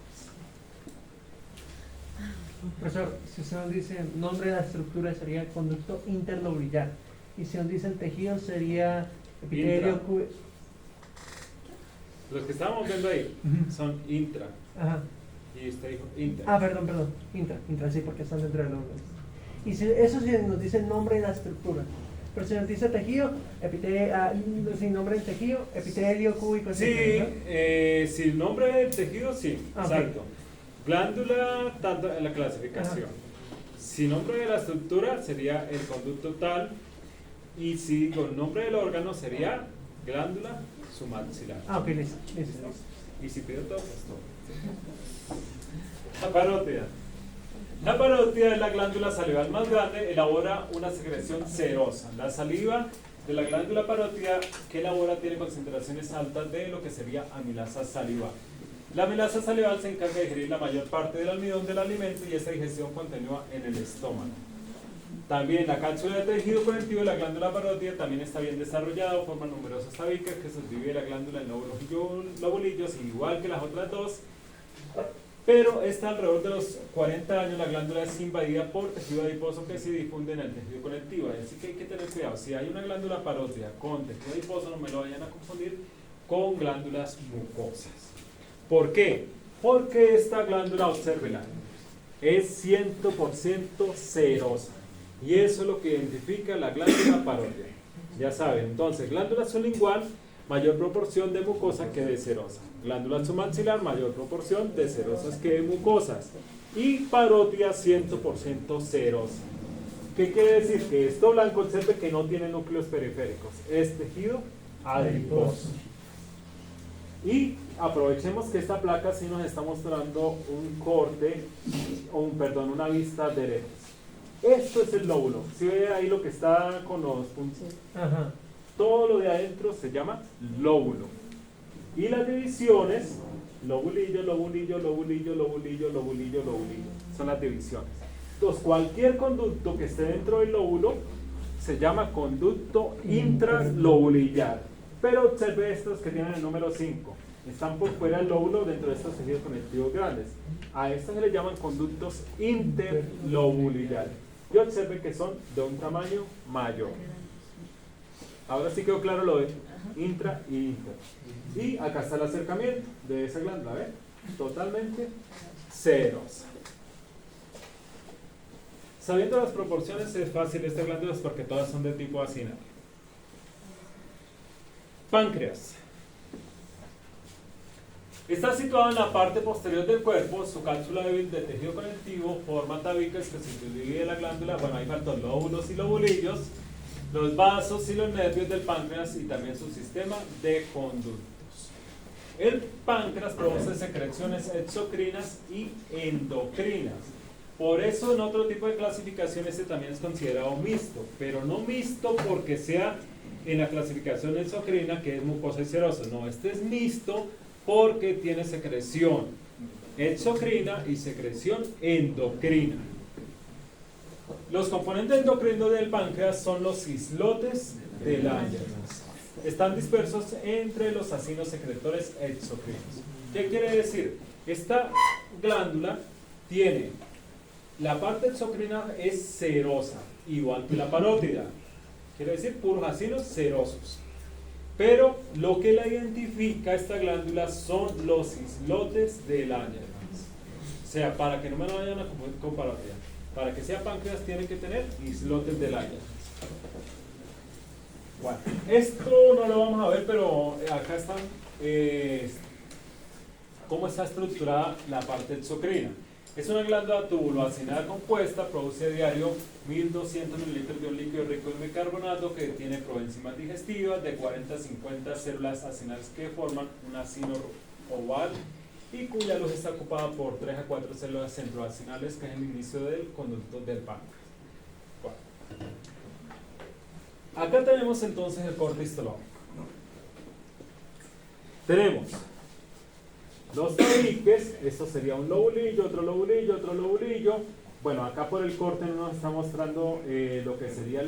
Profesor, si usted nos dice el nombre de la estructura sería conducto interlobular, y si nos dice el tejido sería epitelio cúbico. Los que estábamos viendo ahí son intra. Ajá. Y usted dijo inter. Ah, perdón. Intra, sí, porque están dentro del lóbulo. Y si, eso sí nos dice el nombre de la estructura. Pero si nos dice tejido, sin nombre del tejido, epitelio cúbico. Sí, ¿no? si el nombre del tejido, sí, Okay. exacto. Glándula, tanto en la clasificación. Si nombre de la estructura sería el conducto tal, y si con nombre del órgano sería glándula submaxilar. Ok, listo. Y si pido todo, pues todo. La parótida. La parótida es la glándula salival más grande, elabora una secreción serosa. La saliva de la glándula parótida que elabora tiene concentraciones altas de lo que sería amilasa salival. La amilasa salival se encarga de digerir la mayor parte del almidón del alimento y esta digestión continúa en el estómago. También la cápsula de tejido conectivo de la glándula parótida también está bien desarrollada, forma numerosas tabicas que subdivide la glándula en lóbulos y lobulillos, igual que las otras dos, pero esta alrededor de los 40 años la glándula es invadida por tejido adiposo que se difunde en el tejido conectivo, así que hay que tener cuidado. Si hay una glándula parótida con tejido adiposo, no me lo vayan a confundir con glándulas mucosas. ¿Por qué? Porque esta glándula, obsérvela, es 100% serosa. Y eso es lo que identifica la glándula parótida. Ya saben, entonces, glándula sublingual, mayor proporción de mucosa que de serosa. Glándula submaxilar, mayor proporción de serosas que de mucosas. Y parótida, 100% serosa. ¿Qué quiere decir? Que esto blanco, observe que no tiene núcleos periféricos. Es tejido adiposo. Y aprovechemos que esta placa sí nos está mostrando un corte, una vista de lejos. Esto es el lóbulo. Si ve ahí lo que está con los puntos. Ajá. Todo lo de adentro se llama lóbulo. Y las divisiones, lobulillo, lobulillo, lobulillo, lobulillo, lobulillo, lobulillo. Son las divisiones. Entonces, cualquier conducto que esté dentro del lóbulo se llama conducto intralobulillar. Pero observe estos que tienen el número 5. Están por fuera del lóbulo dentro de estos tejidos conectivos grandes. A estos se les llaman conductos interlobulillares. Y observe que son de un tamaño mayor. Ahora sí quedó claro lo de intra y inter. Y acá está el acercamiento de esa glándula, ¿ven? Totalmente serosa. Sabiendo las proporciones es fácil estas glándulas porque todas son de tipo acinario. Páncreas. Está situado en la parte posterior del cuerpo, su cápsula débil de tejido conectivo forma tabicas que se divide la glándula, bueno, ahí faltan lóbulos y lobulillos, los vasos y los nervios del páncreas y también su sistema de conductos. El páncreas produce secreciones exocrinas y endocrinas. Por eso en otro tipo de clasificación este también es considerado mixto, pero no mixto porque sea en la clasificación exocrina que es mucosa y serosa, no, este es mixto porque tiene secreción exocrina y secreción endocrina. Los componentes endocrinos del páncreas son los islotes de Langerhans. Están dispersos entre los acinos secretores exocrinos. ¿Qué quiere decir? Esta glándula tiene, la parte exocrina es serosa, igual que la parótida. Quiere decir puros acinos serosos. Pero lo que la identifica esta glándula son los islotes de Langerhans. O sea, para que no me lo vayan a confundir con parótida, para que sea páncreas tiene que tener islotes de Langerhans. Bueno, esto no lo vamos a ver, pero acá están cómo está estructurada la parte exocrina. Es una glándula tubuloacinada compuesta, produce a diario 1200 mililitros de un líquido rico en bicarbonato que tiene proenzimas digestivas de 40 a 50 células acinales que forman un acino oval y cuya luz está ocupada por 3 a 4 células centroacinales que es el inicio del conducto del páncreas. Bueno. Acá tenemos entonces el corte histológico. Tenemos dos tabiques, esto sería un lobulillo, otro lobulillo, otro lobulillo. Bueno, acá por el corte nos está mostrando lo que sería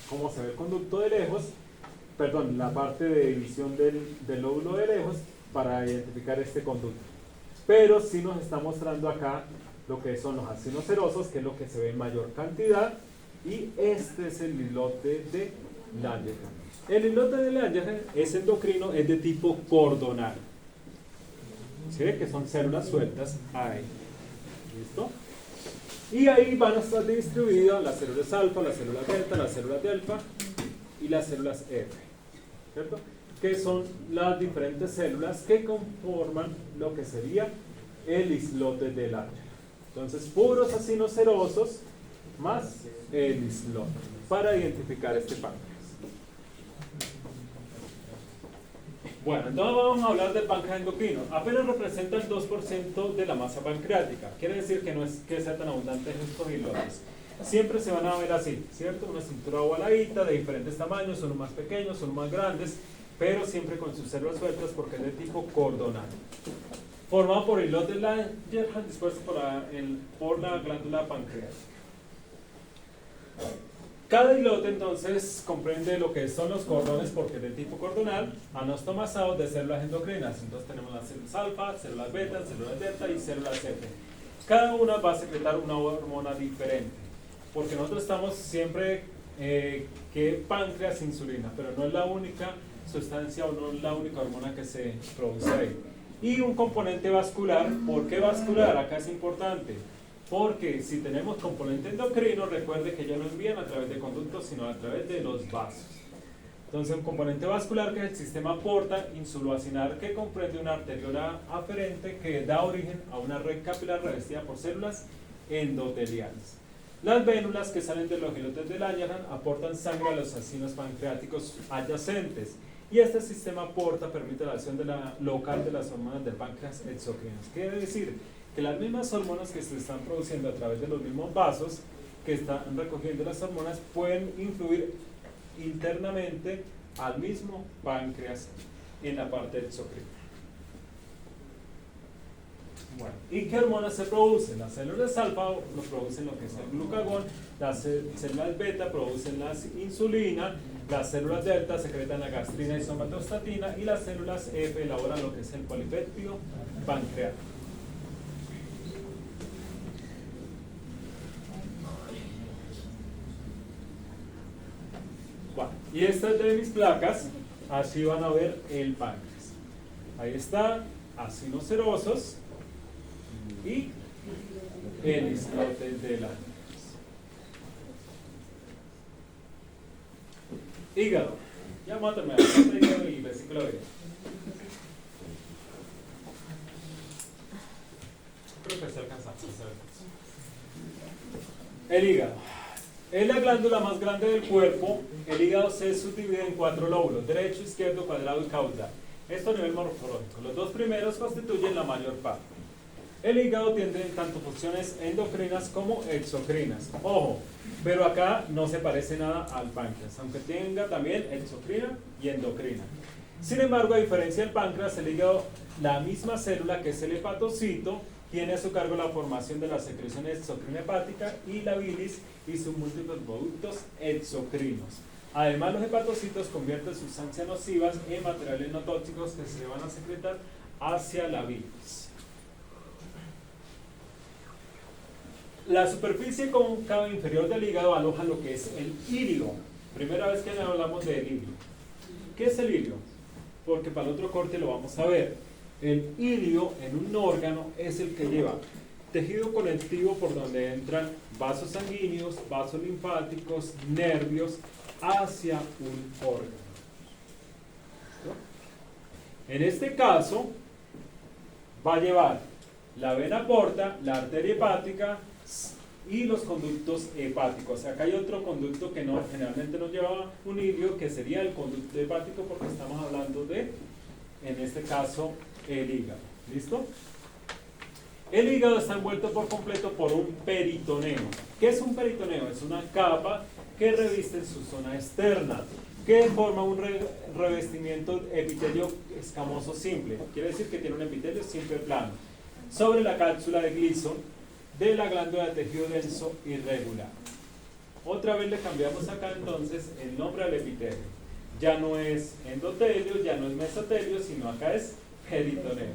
cómo se ve el conducto de lejos, perdón, la parte de división del lóbulo de lejos para identificar este conducto. Pero sí nos está mostrando acá lo que son los acinos serosos, que es lo que se ve en mayor cantidad, y este es el islote de Langerhans. El islote de Langerhans es endocrino, es de tipo cordonal. ¿Se ve que son células sueltas ahí? ¿Listo? Y ahí van a estar distribuidas las células alfa, las células beta, las células de alfa y las células F, ¿cierto? Que son las diferentes células que conforman lo que sería el islote de Langerhans. Entonces, puros acinos serosos más el islote para identificar este páncreas. Bueno, entonces vamos a hablar del páncreas endocrino. Apenas representa el 2% de la masa pancreática. Quiere decir que no es que sea tan abundante en estos islotes. Siempre se van a ver así, ¿cierto? Una estructura ovaladita de diferentes tamaños, unos más pequeños, unos más grandes, pero siempre con sus células sueltas porque es de tipo cordonal. formado por hilos de Langerhans dispuestos por la glándula pancreática. Cada islote entonces comprende lo que son los cordones, porque es de tipo cordonal, anastomasados de células endocrinas. Entonces tenemos las células alfa, células beta, células delta y células F. Cada una va a secretar una hormona diferente, porque nosotros estamos siempre que páncreas, insulina, pero no es la única sustancia o no es la única hormona que se produce ahí. Y un componente vascular. ¿Por qué vascular? Acá es importante. Porque si tenemos componente endocrino, recuerde que ya no envían a través de conductos, sino a través de los vasos. Entonces, un componente vascular, que es el sistema porta insuloacinar, que comprende una arteriola aferente que da origen a una red capilar revestida por células endoteliales. Las vénulas que salen de los islotes de Langerhans aportan sangre a los acinos pancreáticos adyacentes. Y este sistema porta permite la acción local de las hormonas del páncreas exocrinas. Quiere decir que las mismas hormonas que se están produciendo a través de los mismos vasos que están recogiendo las hormonas pueden influir internamente al mismo páncreas en la parte exocrina. Bueno, ¿y qué hormonas se producen? Las células alfa producen lo que es el glucagón, las células beta producen la insulina, las células delta secretan la gastrina y somatostatina, y las células F elaboran lo que es el polipéptido pancreático. Bueno, y estas de mis placas, así van a ver el páncreas. Ahí está, acinos serosos y el islote de Langerhans. Hígado. Ya vamos a terminar el hígado y vesícula biliar. Creo que se alcanza. El hígado. Es la glándula más grande del cuerpo. El hígado se subdivide en 4 lóbulos: derecho, izquierdo, cuadrado y caudal. Esto a nivel morfológico. Los 2 primeros constituyen la mayor parte. El hígado tiene tanto funciones endocrinas como exocrinas. Ojo, pero acá no se parece nada al páncreas, aunque tenga también exocrina y endocrina. Sin embargo, a diferencia del páncreas, el hígado, la misma célula que es el hepatocito, tiene a su cargo la formación de la secreción exocrina hepática y la bilis y sus múltiples productos exocrinos. Además, los hepatocitos convierten sustancias nocivas en materiales no tóxicos que se van a secretar hacia la bilis. La superficie cóncava inferior del hígado aloja lo que es el ilio. Primera vez que hablamos del ilio. ¿Qué es el ilio? Porque para el otro corte lo vamos a ver. El ilio en un órgano es el que lleva tejido conectivo por donde entran vasos sanguíneos, vasos linfáticos, nervios hacia un órgano. En este caso va a llevar la vena porta, la arteria hepática y los conductos hepáticos. Acá hay otro conducto que generalmente nos lleva un ilio, que sería el conducto hepático, porque estamos hablando de, en este caso, el hígado. ¿Listo? El hígado está envuelto por completo por un peritoneo. ¿Qué es un peritoneo? Es una capa que reviste en su zona externa, que forma un revestimiento epitelio escamoso simple. Quiere decir que tiene un epitelio simple plano sobre la cápsula de Gleason de la glándula de tejido denso irregular. Otra vez le cambiamos acá entonces el nombre al epitelio. Ya no es endotelio, ya no es mesotelio, sino acá es peritoneo.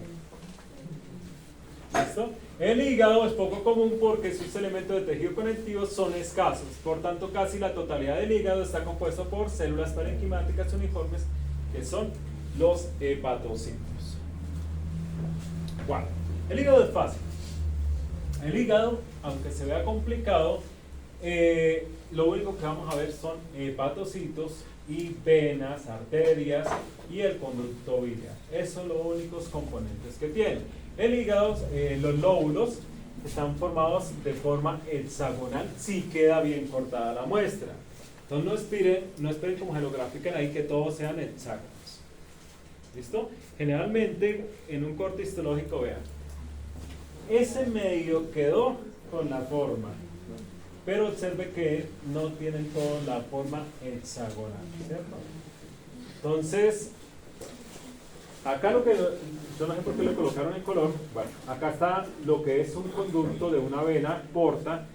¿Listo? El hígado es poco común porque sus elementos de tejido conectivo son escasos. Por tanto, casi la totalidad del hígado está compuesto por células parenquimáticas uniformes, que son los hepatocitos. Bueno, el hígado es fácil. El hígado, aunque se vea complicado, lo único que vamos a ver son hepatocitos y venas, arterias y el conducto biliar. Esos son los únicos componentes que tiene. El hígado, los lóbulos están formados de forma hexagonal si queda bien cortada la muestra. Entonces no esperen como se lo grafican ahí que todos sean hexágonos. ¿Listo? Generalmente en un corte histológico, vean, ese medio quedó con la forma, pero observe que no tienen toda la forma hexagonal, ¿cierto? Entonces, Acá lo que, yo no sé por qué le colocaron el color, bueno, acá está lo que es un conducto de una vena porta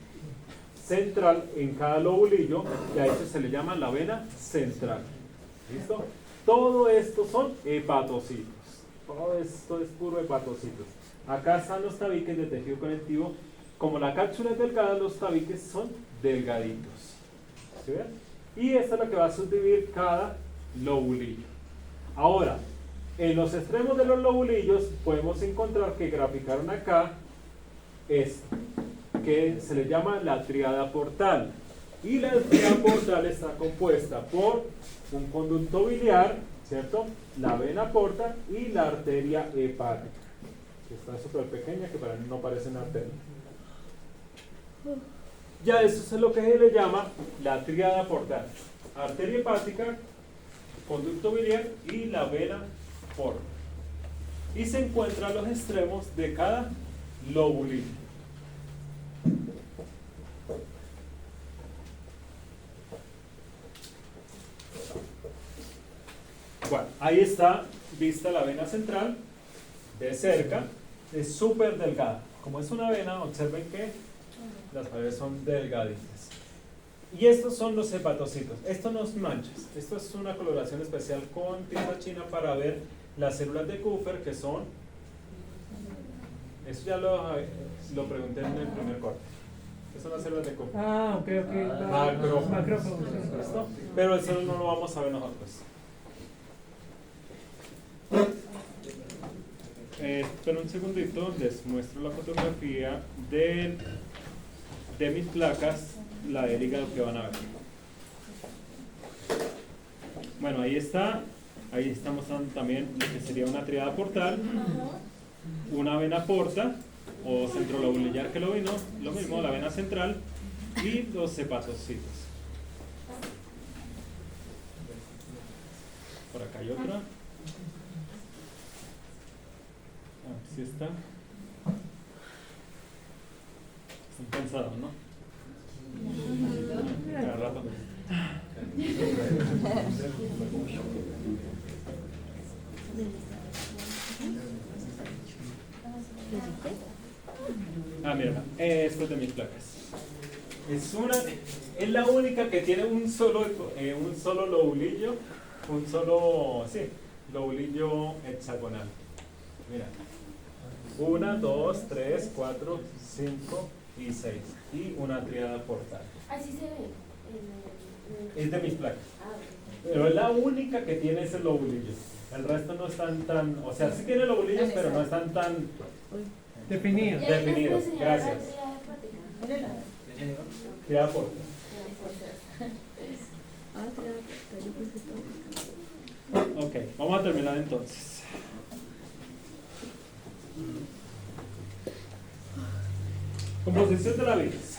central en cada lobulillo, y a eso se le llama la vena central. ¿Listo? Todo esto son hepatocitos. Todo esto es puro hepatocitos. Acá están los tabiques de tejido conectivo. Como la cápsula es delgada, los tabiques son delgaditos. ¿Sí ven? Y esta es la que va a subdividir cada lobulillo. Ahora, en los extremos de los lobulillos podemos encontrar que graficaron acá esto, que se le llama la tríada portal. Y la tríada portal está compuesta por un conducto biliar, ¿cierto? La vena porta y la arteria hepática, que está súper pequeña, que para mí no parece una arteria. Ya eso es lo que se le llama la tríada portal: arteria hepática, conducto biliar y la vena porta. Y se encuentra a los extremos de cada lobulillo. Bueno, ahí está vista la vena central de cerca. Es súper delgada. Como es una vena, observen que las paredes son delgaditas. Y estos son los hepatocitos. Esto no es manchas. Esto es una coloración especial con tinta china para ver las células de Kupffer, que son... Eso ya lo pregunté en el primer corte. ¿Qué son las células de Kupffer? Ah, ok. Macrófagos. ¿Listo? Pero eso no lo vamos a ver nosotros. Espera un segundito, les muestro la fotografía de mis placas, la del hígado que van a ver. Bueno, ahí está, ahí está mostrando también lo que sería una tríada portal, una vena porta o centrolobulillar, que lo mismo, la vena central y los hepatocitos. Por acá hay otra. Así está. Están cansados, ¿no? Cada rato. Mira, esto es de mis placas. Es la única que tiene un solo lobulillo, lobulillo hexagonal. Mira. 1, 2, 3, 4, 5 y 6. Y una tríada portal. Así se ve. Es de mis placas. Pero es la única que tiene ese lobulillo. El resto no están tan... O sea, sí tiene lobulillos, pero no están tan Definido. definidos. Gracias. Tríada portal. Ok, vamos a terminar entonces. Composición de la bilis.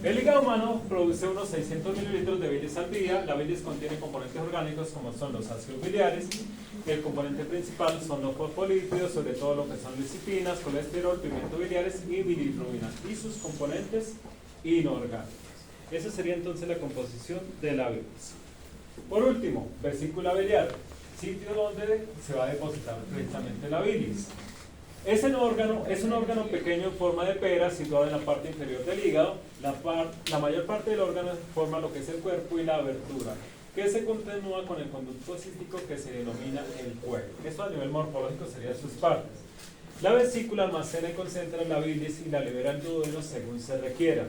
El hígado humano produce unos 600 mililitros de bilis al día. La bilis contiene componentes orgánicos como son los ácidos biliares. El componente principal son los fosfolípidos, sobre todo lo que son lecitina, colesterol, pigmentos biliares y bilirrubina, y sus componentes inorgánicos. Esa sería entonces la composición de la bilis. Por último, vesícula biliar, sitio donde se va a depositar precisamente la bilis. Es un órgano pequeño en forma de pera, situado en la parte inferior del hígado. La mayor parte del órgano forma lo que es el cuerpo y la abertura, que se continúa con el conducto cístico que se denomina el cuello. Esto a nivel morfológico serían sus partes. La vesícula almacena y concentra la bilis y la libera al duodeno según se requiera.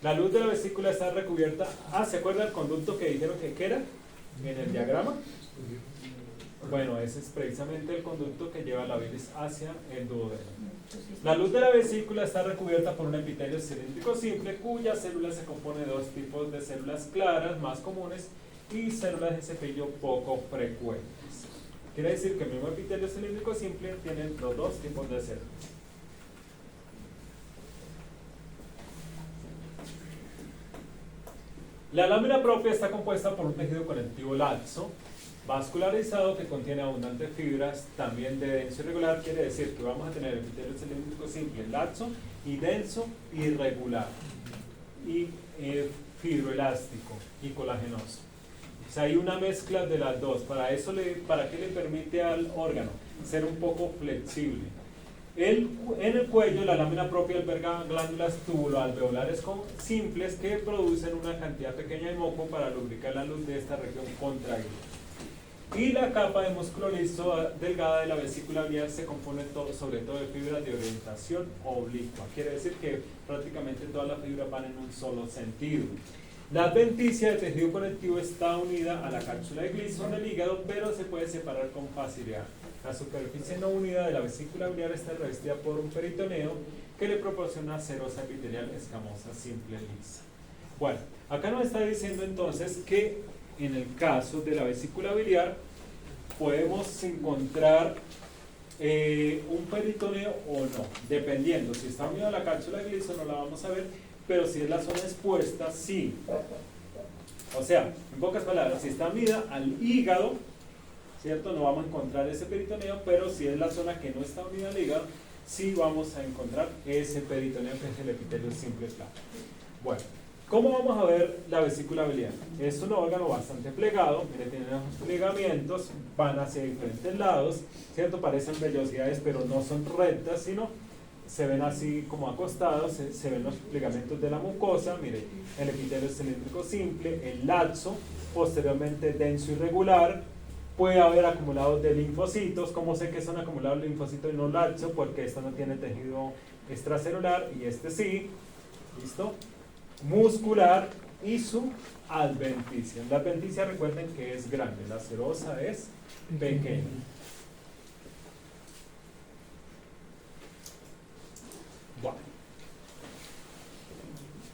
La luz de la vesícula está recubierta. ¿Se acuerda el conducto que dijeron que era en el diagrama? Bueno, ese es precisamente el conducto que lleva la bilis hacia el duodeno. La luz de la vesícula está recubierta por un epitelio cilíndrico simple, cuyas células se compone de dos tipos de células claras más comunes y células de cepillo poco frecuentes. Quiere decir que el mismo epitelio cilíndrico simple tiene los dos tipos de células. La lámina propia está compuesta por un tejido conectivo laxo, vascularizado, que contiene abundantes fibras, también de denso y regular. Quiere decir que vamos a tener el epitelio cilíndrico simple laxo y denso y regular, y fibroelástico y colagenoso. O sea, hay una mezcla de las dos. ¿Para qué le permite al órgano? Ser un poco flexible. En el cuello, la lámina propia alberga glándulas tubuloalveolares simples que producen una cantidad pequeña de moco para lubricar la luz de esta región contraída. Y la capa de músculo liso delgada de la vesícula biliar se compone sobre todo de fibras de orientación oblicua. Quiere decir que prácticamente todas las fibras van en un solo sentido. La adventicia de tejido conectivo está unida a la cápsula de Gleason del hígado, pero se puede separar con facilidad. La superficie no unida de la vesícula biliar está revestida por un peritoneo que le proporciona serosa epitelial escamosa simple lisa. Bueno, acá nos está diciendo entonces que en el caso de la vesícula biliar podemos encontrar un peritoneo o no, dependiendo. Si está unida a la cápsula de Gleason no la vamos a ver, pero si es la zona expuesta, sí. O sea, en pocas palabras, si está unida al hígado, ¿cierto? No vamos a encontrar ese peritoneo, pero si es la zona que no está unida al hígado, sí vamos a encontrar ese peritoneo que es el epitelio simple plano. Bueno, ¿cómo vamos a ver la vesícula biliar? Es un órgano bastante plegado, mire, tiene unos plegamientos, van hacia diferentes lados, ¿cierto? Parecen vellosidades, pero no son rectas, sino se ven así como acostados, se ven los plegamentos de la mucosa, mire, el epitelio cilíndrico simple, el laxo, posteriormente denso y regular. Puede haber acumulados de linfocitos. ¿Cómo sé que son acumulados de linfocitos y no laxo? Porque esta no tiene tejido extracelular y este sí. ¿Listo? Muscular y su adventicia. La adventicia, recuerden que es grande, la serosa es pequeña. Bueno.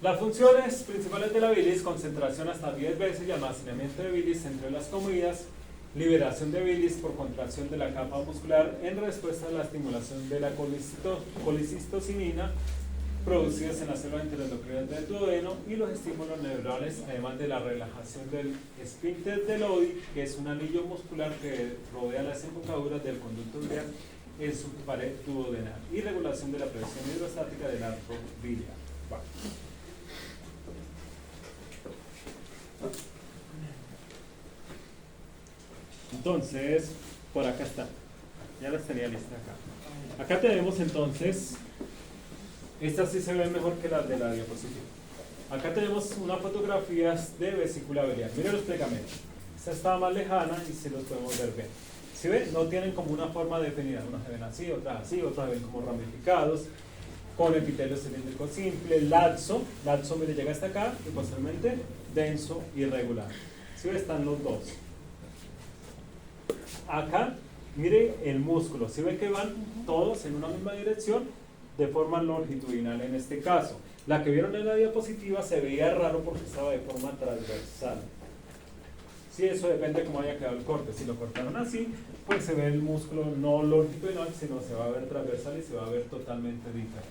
Las funciones principales de la bilis: concentración hasta 10 veces y almacenamiento de bilis entre las comidas, liberación de bilis por contracción de la capa muscular en respuesta a la estimulación de la colicistocinina producidas en las células interendocrinas del duodeno y los estímulos neurales, además de la relajación del esfínter de Lodi, que es un anillo muscular que rodea las embocaduras del conducto biliar en su pared duodenal, y regulación de la presión hidrostática del arco biliar. Bueno. Entonces, por acá está. Ya las tenía listas acá. Acá tenemos entonces, estas sí se ven mejor que las de la diapositiva. Acá tenemos unas fotografías de vesícula biliar. Miren los plegamentos. Esta está más lejana y se los podemos ver bien. ¿Sí ven? No tienen como una forma definida. Unas se ven así, otras se ven como ramificados, con epitelio cilíndrico simple, laxo, mire, llega hasta acá, y posteriormente denso y regular. ¿Sí ven? Están los dos. Acá, mire el músculo, ¿sí ve que van todos en una misma dirección de forma longitudinal en este caso? La que vieron en la diapositiva se veía raro porque estaba de forma transversal. Sí, eso depende de cómo haya quedado el corte. Si lo cortaron así, pues se ve el músculo no longitudinal, sino se va a ver transversal y se va a ver totalmente diferente.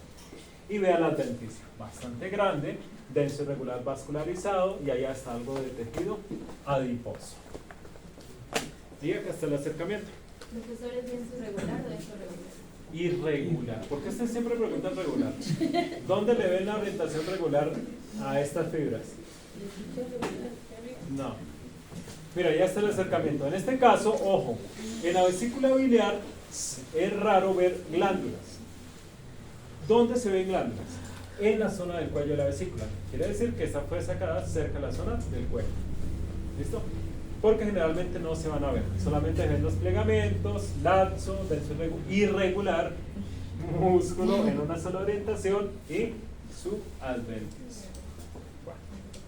Y vean la adventicia, bastante grande, denso irregular vascularizado, y allá está algo de tejido adiposo. Y acá está el acercamiento. Profesor, ¿es denso regular o denso regular? Irregular. ¿Por qué usted siempre pregunta regular? ¿Dónde le ven la orientación regular a estas fibras? No. Mira, ya está el acercamiento. En este caso, ojo, en la vesícula biliar es raro ver glándulas. ¿Dónde se ven glándulas? En la zona del cuello de la vesícula. Quiere decir que esta fue sacada cerca de la zona del cuello. ¿Listo? Porque generalmente no se van a ver, solamente ven los plegamentos, laxo, denso irregular, músculo en una sola orientación y su adventicia. Bueno,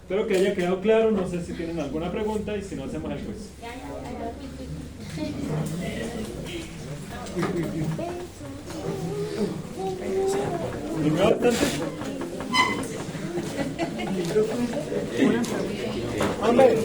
espero que haya quedado claro, no sé si tienen alguna pregunta y si no hacemos el quiz. ¿Durmió bastante? Hombre,